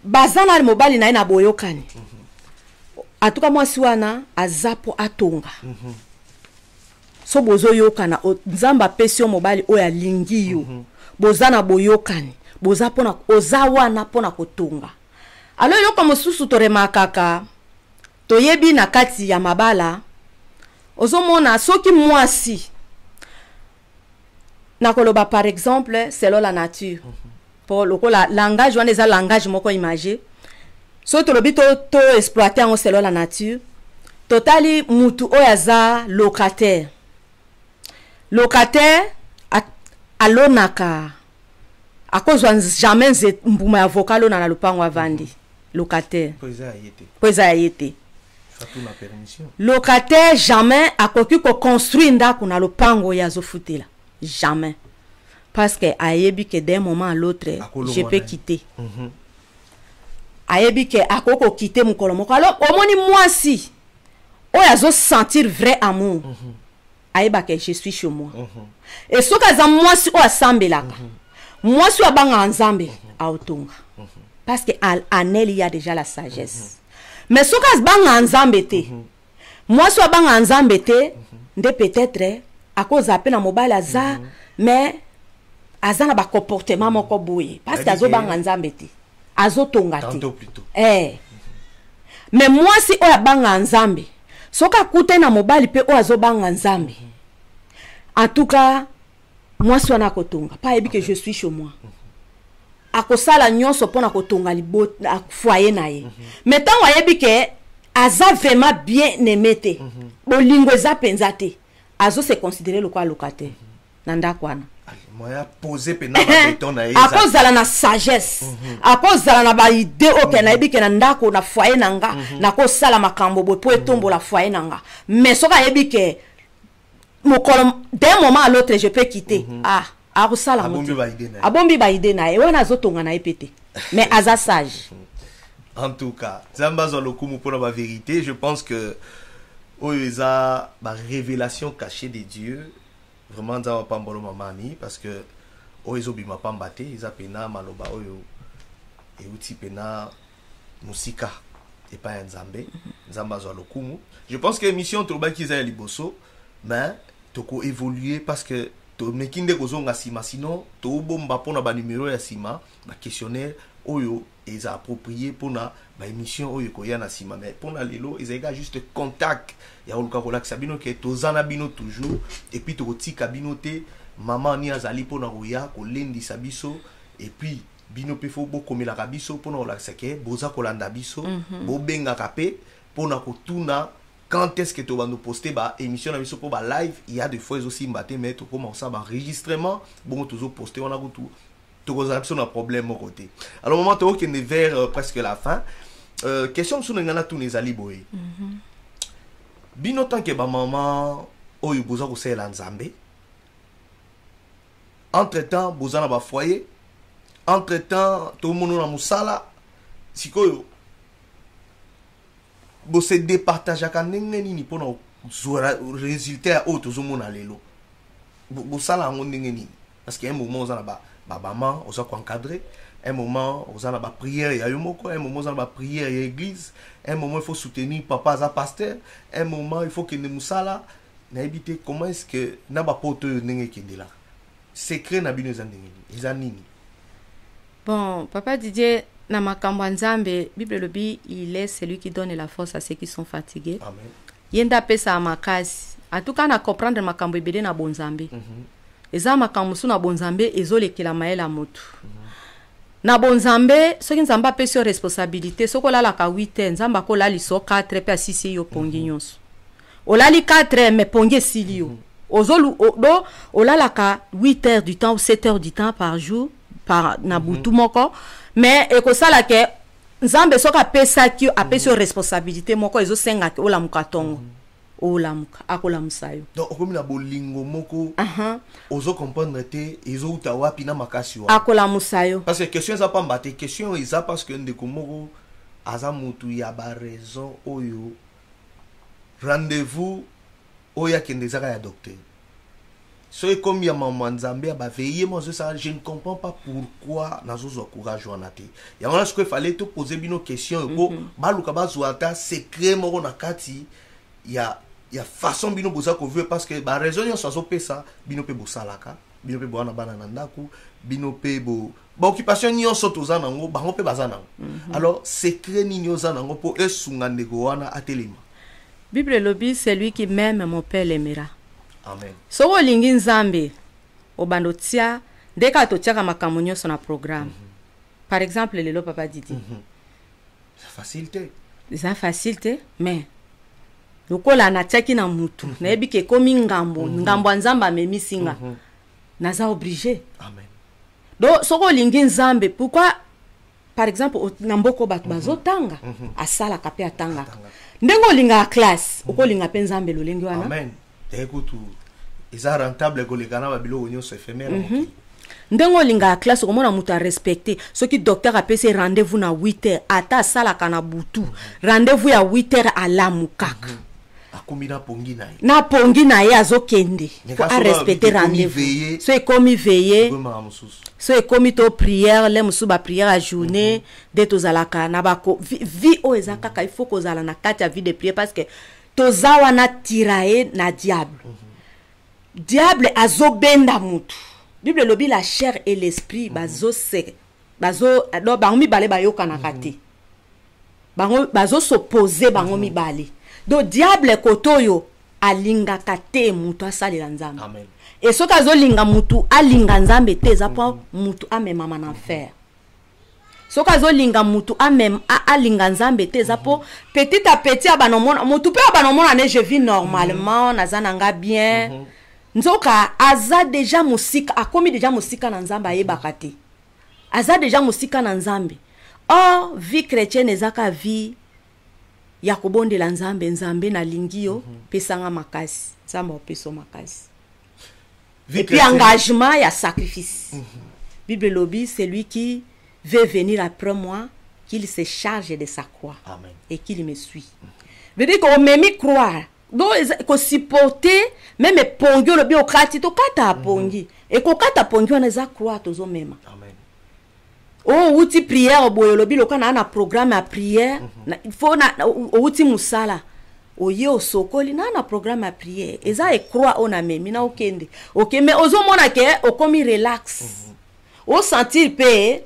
[SPEAKER 1] bazana mobali na ina boyokani atuka mwasi wana azapo atonga so bozo yokana nzamba pesio mobali oyo alingi yo bozana boyokani bozapo na ozawana pona kotonga alo yoko mosusu toremakaka toyebi na kati ya mabala ozomona soki mwasi nakoloba par exemple selon la nature pour le langage wana eza langage moko imagé so tolobi to exploiter en selon la nature totali mutu oyaza locataire alonaka akozwa jamais mbuma ya vocal na lupango avandi locataire poza ayete locataire jamais akoki ko construire ndako na lupango ya zofutela jamais parce que ayebi que d'un moment à l'autre je peux quitter ayebi que akoko quitter mukolo moko alors omoni mwasi oya zo sentir vrai amour ayeba que je suis chez moi et soka za mwasi o asambelaka mwasi wa banga nzambe autonga parce que en elle il y a déjà la sagesse. Mais ce que banga nzambe te mwasi wa banga nzambe te nde peut-être à cause appel na mobile aza mais aza na ba comportement moko boye parce que azo banga nzambe te azo tonga te mais mwasi oya banga nzambe soka kute na mobile pe o azo banga nzambe en tout cas mwasi wana kotonga pas ebi que je suis chez moi akosala nyonso pona kotonga libo foyer na ye mais tant wayebi ke aza vraiment bien aimé te bolingo eza penza te azo se considérer lokwa locataire na ndako wana
[SPEAKER 2] moya poser pe na beton na ye
[SPEAKER 1] akozala na sagesse akozala na ba idée oke na yebi ke na ndako na foyer nanga na kosala makambo bo po etombola foyer nanga mais soka yebi ke mokolo d'un moment à l'autre je peux quitter abombi ba idée na wana azotonga na epete mais aza sage.
[SPEAKER 2] En tout cas zamba zo lokumu pour la vérité je pense que oza ba révélation cachée de Dieu vraiment za pambolo mamani parce que ozo bima pambate iza pena maloba oyo e uti pena musika et pas nzambe zamba zo lokumu je pense que émission troba ki za liboso mais toko évoluer parce que mais qui ne kozonga sima sinon to bomba pona ba numéro ya sima ba questionnaire oyo est approprié pona ba émission oyo ko yana sima mais pona lelo ezega juste contact ya oluka kola sabino ke tozana bino toujours et puis to tika binote maman ni azali pona roya ko lendi sabiso et puis bino pe fo bokomela ka biso mpona kolakisa ke boza kolanda biso bobengaka pe mpona kotuna quand est-ce que tu vas nous poster ba émission na biso pour ba live. Il y a des fois aussi mbaté mais to comment ça ba enregistrement bon toujours poster on a tout to cause un problème au côté. Alors moment to que ne vers presque la fin. Question sur ngana tous les ali boy. Bino tant que ba maman oyo boza ko sela nzambe. Entre-temps boza na ba foyer. Entre-temps tout le monde na musala sikoyo bo se départage ka ndenge nini pona zora résultat au to zomona lelo bo sala ngo ndenge nini parce que un moment on a ba maman on s'est encadré un moment on a ba prière ya yomoko un moment on a ba prière ya église un moment il faut soutenir papa za pasteur un moment il faut que ne musala na éviter comment est-ce que na ba poto ndenge kendela secret na bino za ndenge za nini.
[SPEAKER 1] Bon papa Didier na makambo nzambe Bible lobi il est celui qui donne la force à ceux qui sont fatigués. Amen. Yenda pesa makasi. En tout cas na comprendre makambo ebele na bonzambe. Eza makambo su na bonzambe ezolekela maela motu. Na bonzambe soki nzamba pesa responsabilité sokola la ka 8 nzamba ko la liso 4 pe 6 yo pongi nyonso. Olali 4 mais pongi silio. Ozolu do olala ka 8 heures du temps ou 7 heures du temps par jour par na butu moko. Mais ekosala ke nzambe soka pesa ki apesa responsabilité moko ezo senga ke olamuka tongo olamuka akolamusa yo
[SPEAKER 2] donc okomi na bolingo moko ozo comprendre te ezo uta wapi na makasi wa
[SPEAKER 1] akolamusa yo
[SPEAKER 2] parce que question za pamba te question eza parce que ndeko moko aza mutu ya ba raison oyo rendez-vous oya kende zaka ya docteur. So comme ya maman nzambe ba veiller moi ça je ne comprends pas pourquoi nazo zo courage wanate. Ya on a ce qu'il fallait te poser bino question ko baluka bazuata secret moko na kati ya façon bino boza ko veut parce que ba raison yo so pesa bino pe bosalaka bino pe bona bana nandaku bino pe bo ba occupation ni on soto za nango bango pe bazana. Alors secret ni nyoza nango po esunga ndeko wana atelema.
[SPEAKER 1] Bible lobi celui qui m'aime mon père l'aimera.
[SPEAKER 2] Amen.
[SPEAKER 1] So lingi nzambe obandotia deka to tiaka makambo nyonso na programme. Par exemple lelo papa Didi. C'est facile mais lokola na tiaki na mutu na yebi ke komi ngambo nzamba memisinga. Naza obligé.
[SPEAKER 2] Amen.
[SPEAKER 1] Do so lingi nzambe pourquoi par exemple na mboko bato bazotanga asala kape atanga. Ndengo linga classe okolinga pe nzambe lolengi wana.
[SPEAKER 2] Amen. Écoute, ils sont rentables que les canaux babilo union se éphémère.
[SPEAKER 1] Ndengo linga classe komona muta respecter ce qui docteur a payé rendez-vous na 8h ata sala kana butu rendez-vous ya 8h à la mukaka
[SPEAKER 2] akomina pongi na
[SPEAKER 1] na pongi na ye azokende faut respecter rendez-vous so ekomi veiller so ekomi to prière le musu ba prière à journée de tozalaka na bako vie o ezaka il faut kozala na kati ya vie de prière parce que tozawa na tirae na diable. Diable azobenda mutu. Bible lobi la chair et l'esprit bazo se bazo do bango mibale bayoka na kate. Bango bazo s'opposer bango mibale. Do diable kotoyo alinga kate mutu asalela nzambe.
[SPEAKER 2] Amen.
[SPEAKER 1] Et soka zo linga mutu alinga nzambe te zapo mutu amema na enfer. Soka zo linga mutu amem alinga nzambe te zapo petit à petit abanomona mutu pe abanomona ne je vis normalement nazananga bien nzoka aza déjà musika akomi déjà musika na nzambe ayebaka te aza déjà musika na nzambe oh vie chrétienne ezaka vie ya kobondela nzambe na lingio pesanga makasi nzambe opeso makasi et puis engagement ya sacrifice. Bible lobi celui qui veut venir après moi, qu'il se charge de sa croix.
[SPEAKER 2] Amen.
[SPEAKER 1] Et qu'il me suit. Veut dire qu'on m'aime croire. Donc, qu'on supporter, même pongi, le bio krati, to kata pongi. Et qu'on kata pongi, on a croire, tous même.
[SPEAKER 2] Amen.
[SPEAKER 1] Oh, outil prière, boyo, le bio, quand on a un programme à prière, il faut, outil musala. Oye osokoli na na programme à prière. Eza e croire, on a même, na okende. Ok, mais ozo mona ke, o komi relax. O sentir paix.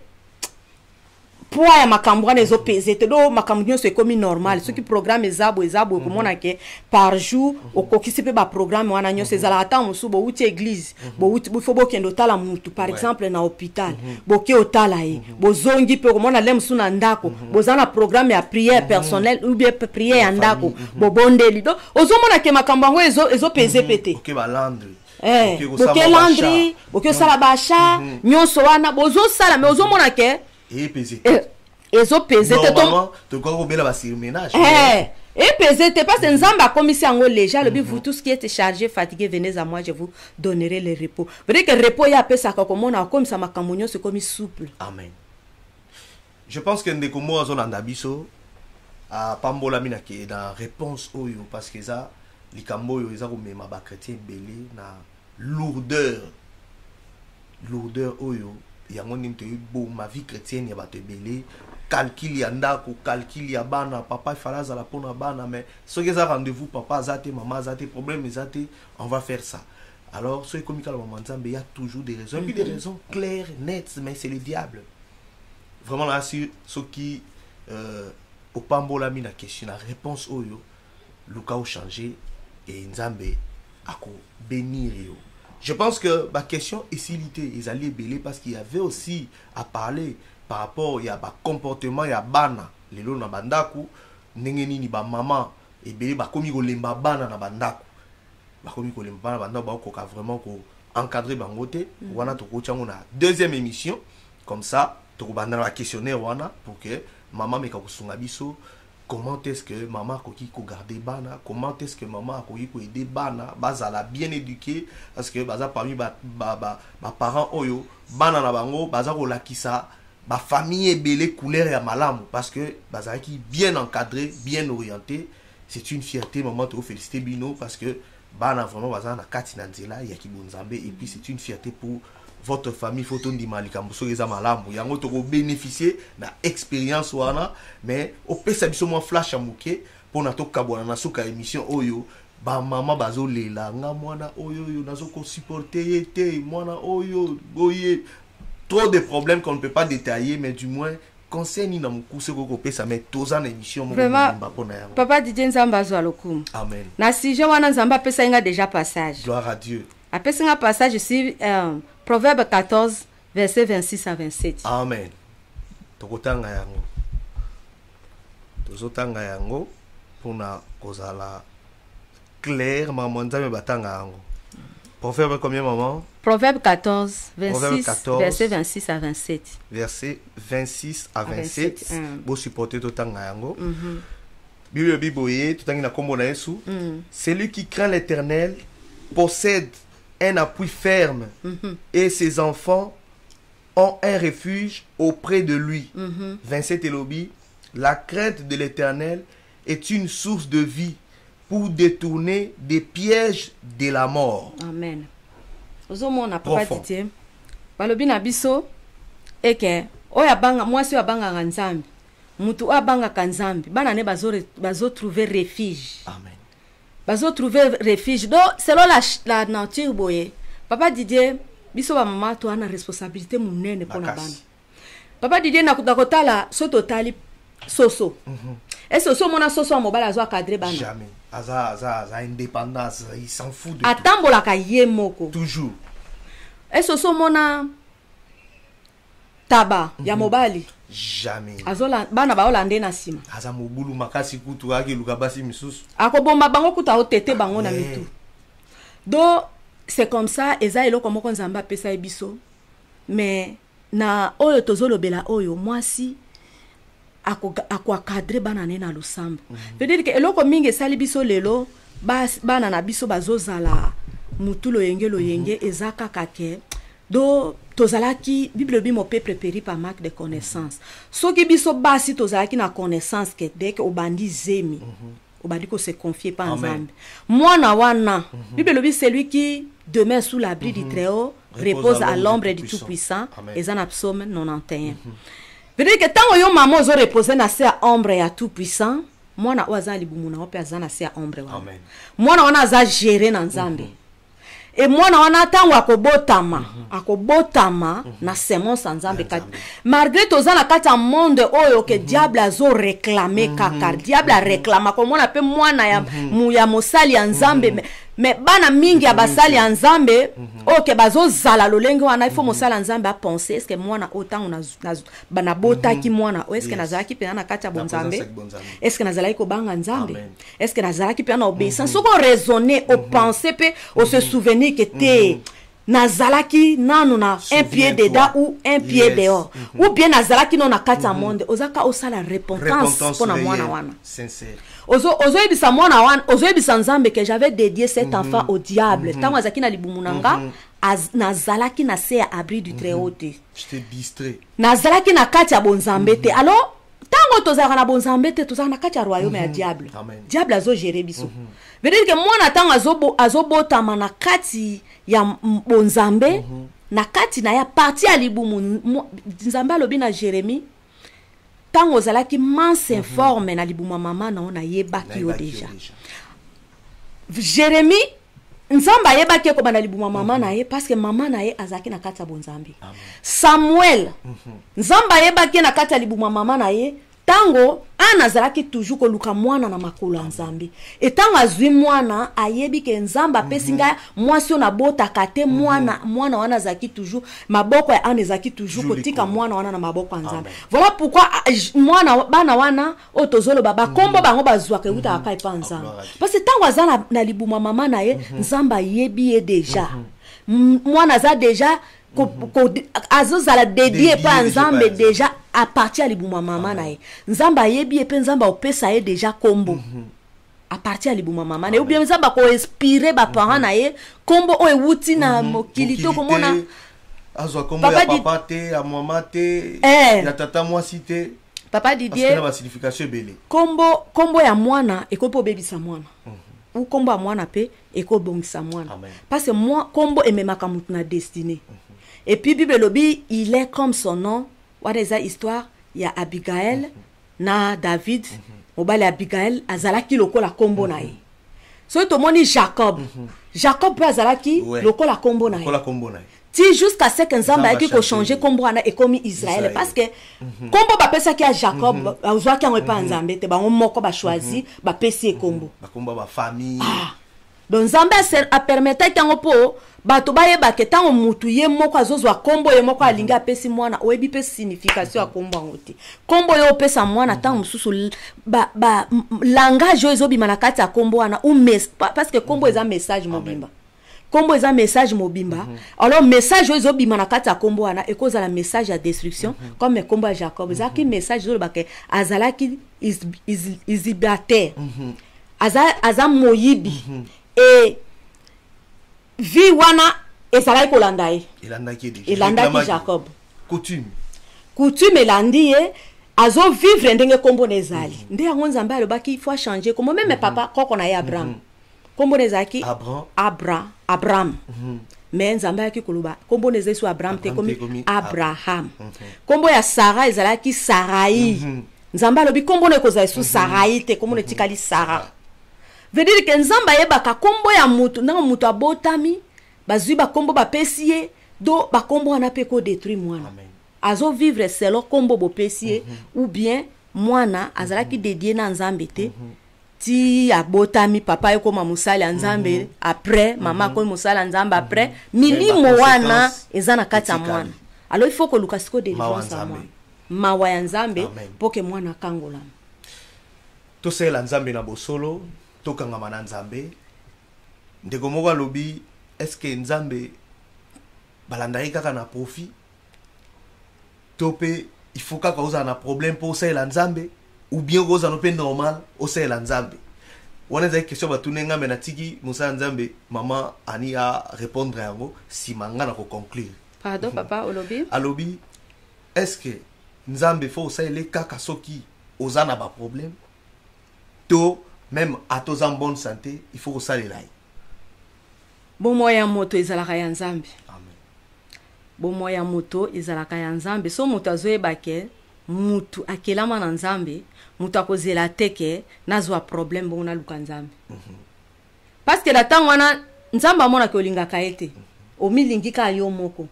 [SPEAKER 1] poids ya makambo wana ezopese te do makambo nyonso ekomi normal soki programme ezabo ekomona ke par jour okokisi mpe baprogramme wana nyonso ezalaka ata mosusu bouti église bofo bokende otala mutu par exemple na hôpital boke otala ye bozongi mpe okomona le mosusu na ndako boza na programme ya prière personnelle ou bien prière ya ndako bobondeli do ozomona ke makambo yango ezopese mpe te boke landri boke osala bacha nyonso wana bozosala me ozomona ke ezopese te epese te parce que nzambe akomisi yango léger alobi vous tous qui êtes chargés fatigués venez à moi je vous donnerai le repos veut dire que repos ya apesaka komona akomisa makambo nyonso ekomi souple.
[SPEAKER 2] Amen. Je pense que ndeko mo azolanda biso apambola minake na réponse oyo parce que ça likambo oyo eza komema bakretien ebele na lourdeur oyo yango nini toyebi bo ma vie chrétienne ya bato ebele calcul ya ndako calcul ya bana papa ifala azala mpona bana mais soki eza rendez-vous papa aza te mama aza te problème eza te on va faire ça alors soki ekomi kala mama nzambe ya toujours des raisons et puis des raisons claires nettes mais c'est le diable vraiment là si soki opambolami na question na réponse oyo luka changer et nzambe ako bénir yo. Je pense que ma question est silité, ils allaient belé parce qu'il y avait aussi à parler par rapport il y a ba comportement il y a bana les lots na bandaku nengeni ni ba maman et belé ba komi ko lemba bana na bandaku ba komi ko lemba na bandaku ba ko ka vraiment ko encadrer bangote wana to ko chango na deuxième émission comme ça to ko banda na questionnaire wana pour que maman me ka ko sunga biso. Comment est-ce que maman a gardé bana? Comment est-ce que maman a aidé bana? Bazala bien éduqué parce que baza parmi ba parents oyo bana na bango baza ko lakisa ba famille est belé couleur ya malamu parce que baza qui bien encadré, bien orienté. C'est une fierté maman te féliciter bino parce que bana vraiment baza na kati na nzela ya kibonzambe et puis c'est une fierté pour votre famille photo ndimali kambuso eza malamu yango to ko bénéficier na expérience wana mais au pesa biso mo flash amuke pona to kabona na suka émission oyo ba mama bazolela nga mwana oyo nazo ko supporter te mwana oyo boye trop de problèmes qu'on ne peut pas détailler mais du moins conseil ni na mukuse ko pesa mais toza na émission mo
[SPEAKER 1] mbapona yango papa Didier Nzamba zo alokum
[SPEAKER 2] amen
[SPEAKER 1] na sujet wana Nzamba pesa inga déjà passage
[SPEAKER 2] gloire à Dieu
[SPEAKER 1] apesa inga passage sur Proverbe 14, verset 26 à 27.
[SPEAKER 2] Amen. Tokotanga yango. Tozotanga yango pona kozala clair mamanzame batanga yango. Proverbe combien maman?
[SPEAKER 1] Proverbe 14, verset 26 à 27.
[SPEAKER 2] Verset 26 à 27. Bo supporter totanga yango. Bible biboye totangi na kombo na Yesu. Celui qui craint l'Éternel possède un appui ferme et ses enfants ont un refuge auprès de lui. 27 Elobi, la crainte de l'Éternel est une source de vie pour détourner des pièges de la mort.
[SPEAKER 1] Amen. Ozomo na papa Didier. Balobi na biso eke oya banga mwasi abanga nzambi. Mutu abanga kanzambi. Bana ne bazo trouver refuge.
[SPEAKER 2] Amen.
[SPEAKER 1] Bazo trouver refuge. Donc selon la nature boye. Papa Didier biso ba mama to ana responsabilité munene pona bana. Papa Didier na kutakotala so totali soso. Et soso mona soso mobala zo cadrer bana.
[SPEAKER 2] Jamais. Aza indépendance, il s'en fout de
[SPEAKER 1] atambola ka ye moko.
[SPEAKER 2] Toujours.
[SPEAKER 1] Et soso mona taba ya mobali.
[SPEAKER 2] Jamais.
[SPEAKER 1] Azola bana ba olande na sima.
[SPEAKER 2] Aza mobulu makasi kutu ake lukabasi misusu.
[SPEAKER 1] Akobomba bango kuta otete bango na mitu. Donc c'est comme ça eza eloko moko nzamba pesa ebiso. Mais na oyo tozolobela oyo mwasi ako cadre bana ne na lusamba. Veut dire que eloko mingi sali biso lelo bana na biso bazozala mutulo yenge ezaka kake. Do tozalaki Bible bi mo peuple péri par manque de connaissance. Soki biso basi tozalaki na connaissance que dès que obandi zemi obandi ko se confier pas en Nzambe. Mwana wana Bible bi celui qui demeure sous l'abri du Très-Haut repose à l'ombre du Tout-Puissant. Ezana psaume 91. Veut dire que tant yo maman zo reposer na se ombre ya Tout-Puissant, mwana waza libumuna ope azana se ombre wana. Mwana wana za gérer na Nzambe. et mwana wana tango akobotama na semence nzambe kati malgré tozana kati ya monde oyo ke diable azo réclamer kaka diable a réclama komona pe mwana ya mosali ya nzambe mais bana mingi ya basali ya nzambe oke bazo zala lolenge wana ifo mosala nzambe a penser est-ce que mwana otango na botaki mwana est-ce que nazalaki pe na kati ya bonzambe est-ce que nazalaki ko banga nzambe est-ce que nazalaki pe na obéissance soko raisonner au penser pe au se souvenir que te nazalaki nanu na un pied dedans ou un pied dehors ou bien nazalaki non na kati ya monde ozaka osala repentance pour na mwana wana
[SPEAKER 2] sincère
[SPEAKER 1] ozo ebisa mwana wana ozo ebisa nzambe que j'avais dédié cet enfant au diable tango azaki na libumunanga nazalaki na se ya abri du très haut te
[SPEAKER 2] j'étais distrait
[SPEAKER 1] nazalaki na kati ya bonzambe te alors tango tozalaka na bonzambe te tozalaka na kati ya royaume ya diable diable azo gérer biso veut dire que mwana tango azobotama na kati ya bonzambe na kati na ya parti ya libumu nzambe alobi na Jérémie tango ozalaki manse informe na libuma mama na ona yebaki yo déjà Jérémie nzamba yebaki ko bana libuma mama na ye parce que mama na ye azaki na kati ya bonzambe Samuel nzamba yebaki na kati ya libuma mama na ye tango anazalaki toujours ko luka mwana na makolo nzambe et tango azwi mwana ayebi ke nzamba pesinga mwasi na bota kate mwana wana zaki toujours maboko ya anezaki toujours kotika mwana wana na maboko nzambe voilà pourquoi mwana bana wana otozolo baba kombo bango bazwa ke uta akai pa nzambe parce que tango azana na libuma mama na ye nzamba yebi ye déjà mwana za déjà azozala dédié pa nzambe déjà à partir ya libuma mama na ye nzamba yebi pe nzamba opesa ye déjà kombo à partir ya libuma mama na ye ou bien nzamba ko inspirer ba parents na ye kombo o ewuti na mokili to komona
[SPEAKER 2] azwa kombo ya papa te ya mama te ya tata mwasi te
[SPEAKER 1] papa Didier
[SPEAKER 2] na signification belé
[SPEAKER 1] kombo ya mwana ekopo bebisa mwana ou kombo ya mwana pe ekobongisa mwana parce que moi kombo ememaka mutu na destinée et puis Bible lobi il est comme son nom what is that histoire ya Abigail na David mobali Abigail azalaki lokola kombo na ye so to moni Jacob pe azalaki lokola kombo na ye ti jusqu'à ce que nzamba yaki ko changer kombo na ekomi Israël parce que kombo ba pesa ki a Jacob azwa ki ngwe pa nzambe te ba moko ba choisi ba pesi kombo
[SPEAKER 2] ba famille
[SPEAKER 1] donc nzambe a permettre tango po bato bayeba ke tango mutu ye moko azozwa kombo ye moko alinga pesi mwana oyebi pe signification ya kombo ngote kombo yo pesa mwana tango mususu langage yo ezobima na kati ya kombo wana ou parce que kombo eza message mobimba kombo eza message mobimba alors message yo ezobima na kati ya kombo wana ekoza la message ya destruction comme kombo ya Jacob ezaki message zo bake azalaki izibate aza moyibi et vie wana ezalaki kolanda ye elandaki Jacob coutume elandi ye azo vivre ndenge kombo nezali nde yango nzambe alobaki il faut changer comme même papa koko na ye Abraham kombo nezaki Abraham mais nzambe yaki koloba kombo nezali so Abraham te komi Abraham kombo ya Sarah ezalaki Sarai nzambe alobi kombo ne kozali so Sarai te kombo netikali Sarah veut dire que nzamba yebaka kombo ya mutu ndanga mutu abotami bazwi ba kombo ba pesiye do ba kombo wana pe ko détruire mwana azo vivre selon kombo bo pesiye ou bien mwana azalaki dédié na nzambe te ti abotami papa yeko ma musali nzambe après mama ko musala nzambe après milimo wana ezana kati ya mwana alors il faut que lukasiko délivrance à mwana mawa ya nzambe pour que mwana kangola
[SPEAKER 2] to sela nzambe na bosolo tokangama na nzambe ndeko moko alobi est-ce que nzambe balandaki kaka na profit to pe il faut kaka oza na problème pour osala nzambe ou bien oza no pe normal osala nzambe wana ezali question batune ngambe na tiki mosala nzambe mama ani a répondre yango si manga na ko conclure
[SPEAKER 1] pardon papa
[SPEAKER 2] alobi est-ce que nzambe faut osala kaka soki oza na ba problème to même à tous en bonne santé, il faut que ça les aille.
[SPEAKER 1] Bon moyen moto ezalaka ya nzambe. Amen. Bon moyen moto ezalaka ya nzambe. So moto azoyebake mutu akelama na nzambe, mutu akozela teke nazwa problème bon na luka nzambe. Parce que la temps wana nzambe amona ke olingaka ye te omilingi ka yo moko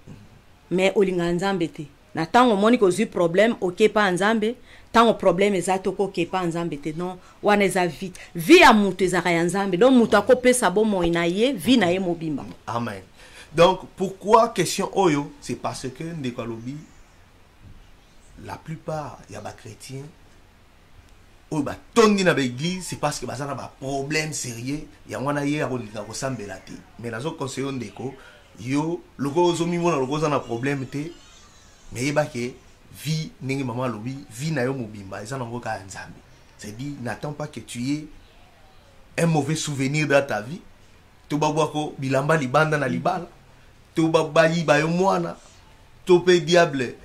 [SPEAKER 1] mais olinga nzambe te na ntango omoni kozwi problème okepa nzambe ntango problème eza te okokepa nzambe te non wana eza vite vi ya moto ezaka ya nzambe donc moto akopesa bomoi na ye vi na ye mobimba.
[SPEAKER 2] Amen. Donc pourquoi question oyo, c'est parce que ndeko alobi la plupart ya ba chrétiens oyo batondi na l'église, c'est parce que baza na ba problème sérieux ya wana ye akolinga kosambela te. Mais nazo conseiller ndeko yo loko ozomimona loko oza na problème te mais yeba ke vie ndenge maman alobi vie na yo mobimba eza nango ka nzambe. C'est dit n'attends pas que tu aies un mauvais souvenir dans ta vie. To babwako bilamba libanda na libala. To babayi ba yo mwana. To pe diable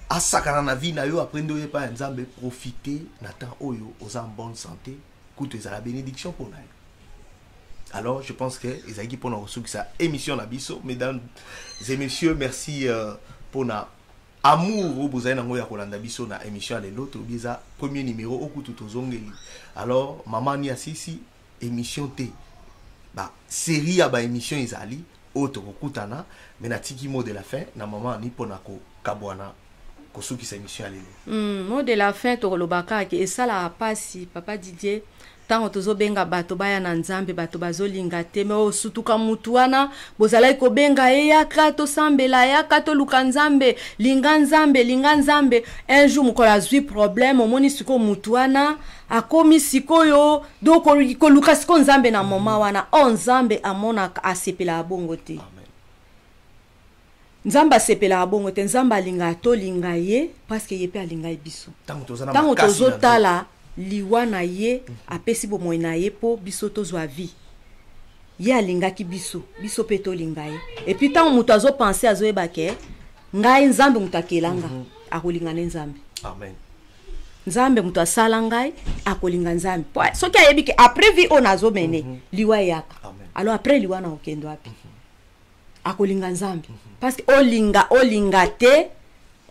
[SPEAKER 2] asakana na vie na yo après ndo ye pa nzambe profiter na temps oyo oza en bonne santé kuto eza la bénédiction pour na yo. Alors je pense que ezaki pour na reçu sa émission na biso. Mesdames et messieurs, merci pour na amour vous avez nango ya kolanda biso na émission de l'autre biza premier numéro okutu tozongeli. Alors maman ni asisi émission T ba série ya ba émission ezali auto kokutana mais na tiki mot de la fin na maman ni pona ko kabwana ko suki sa émission alelo.
[SPEAKER 1] Mot de la fin to lobaka ke esala pasi papa Didier tango tozobenga bato baya na nzambe bato bazolinga te me osutuka mutu wana bozalaki kobenga eyaka tosambela yaka toluka nzambe linga nzambe un jour mokolo azwi problème omoni siko mutu wana akomi sikoyo do koluka siko nzambe na moma wana o nzambe amonaka asepela bongo te. Nzamba sepela bongo te nzamba linga tolinga ye parce que ye pe alinga biso tango tozotala liwana ye apesi bomoi na ye po biso tozwa vie ye alingaki biso pe tolinga ye et puis tango mutu azopense azoyeba ke ngai nzambe mutu akelanga akolinga ne nzambe.
[SPEAKER 2] Amen.
[SPEAKER 1] Nzambe mutu asala ngai akolinga nzambe soki ayebi ke après vie on azomene liwa yaka alors après liwa na okendo api akolinga nzambe parce que olinga te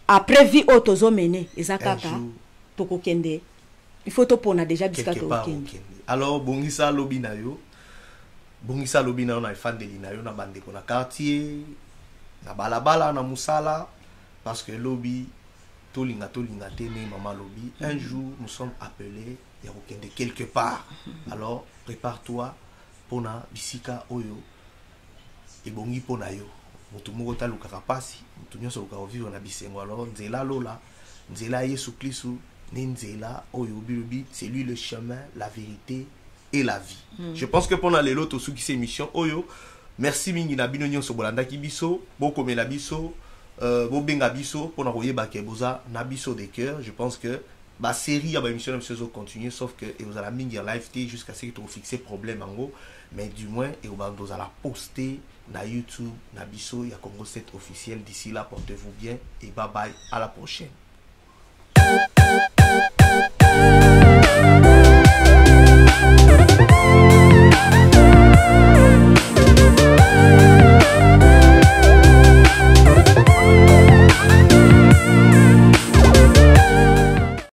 [SPEAKER 1] après vie o tozomene eza kaka tokokende il faut to pona déjà bisika to okende.
[SPEAKER 2] Alors bongisa lobi na yo na fan de lina yo na bandeko na quartier na balabala na musala parce que lobi tolinga te ne maman lobi un jour nous sommes appelés ya kokende quelque part. Alors prépare-toi pona bisika oyo ebongi pona yo mutu moko talukaka pasi mutu nyonso lukaka vivre na bisengo. Alors nzela lola nzela Yesu Kristu nzela oyo bilobi c'est lui le chemin la vérité et la vie. Je pense que pendant les loto sous qui c'est émission oyo merci mingi na bino nyonso bolanda ki biso bokomela biso bobenga biso pona koyeba ke boza na biso de cœur. Je pense que ba série ya ba émission na biso continuer sauf que et vous allez mingi live t jusqu'à ce que tu fixer problème ango mais du moins et vous allez poster na YouTube na biso ya Congo 7 officiel. D'ici là portez-vous bien et bye bye à la prochaine.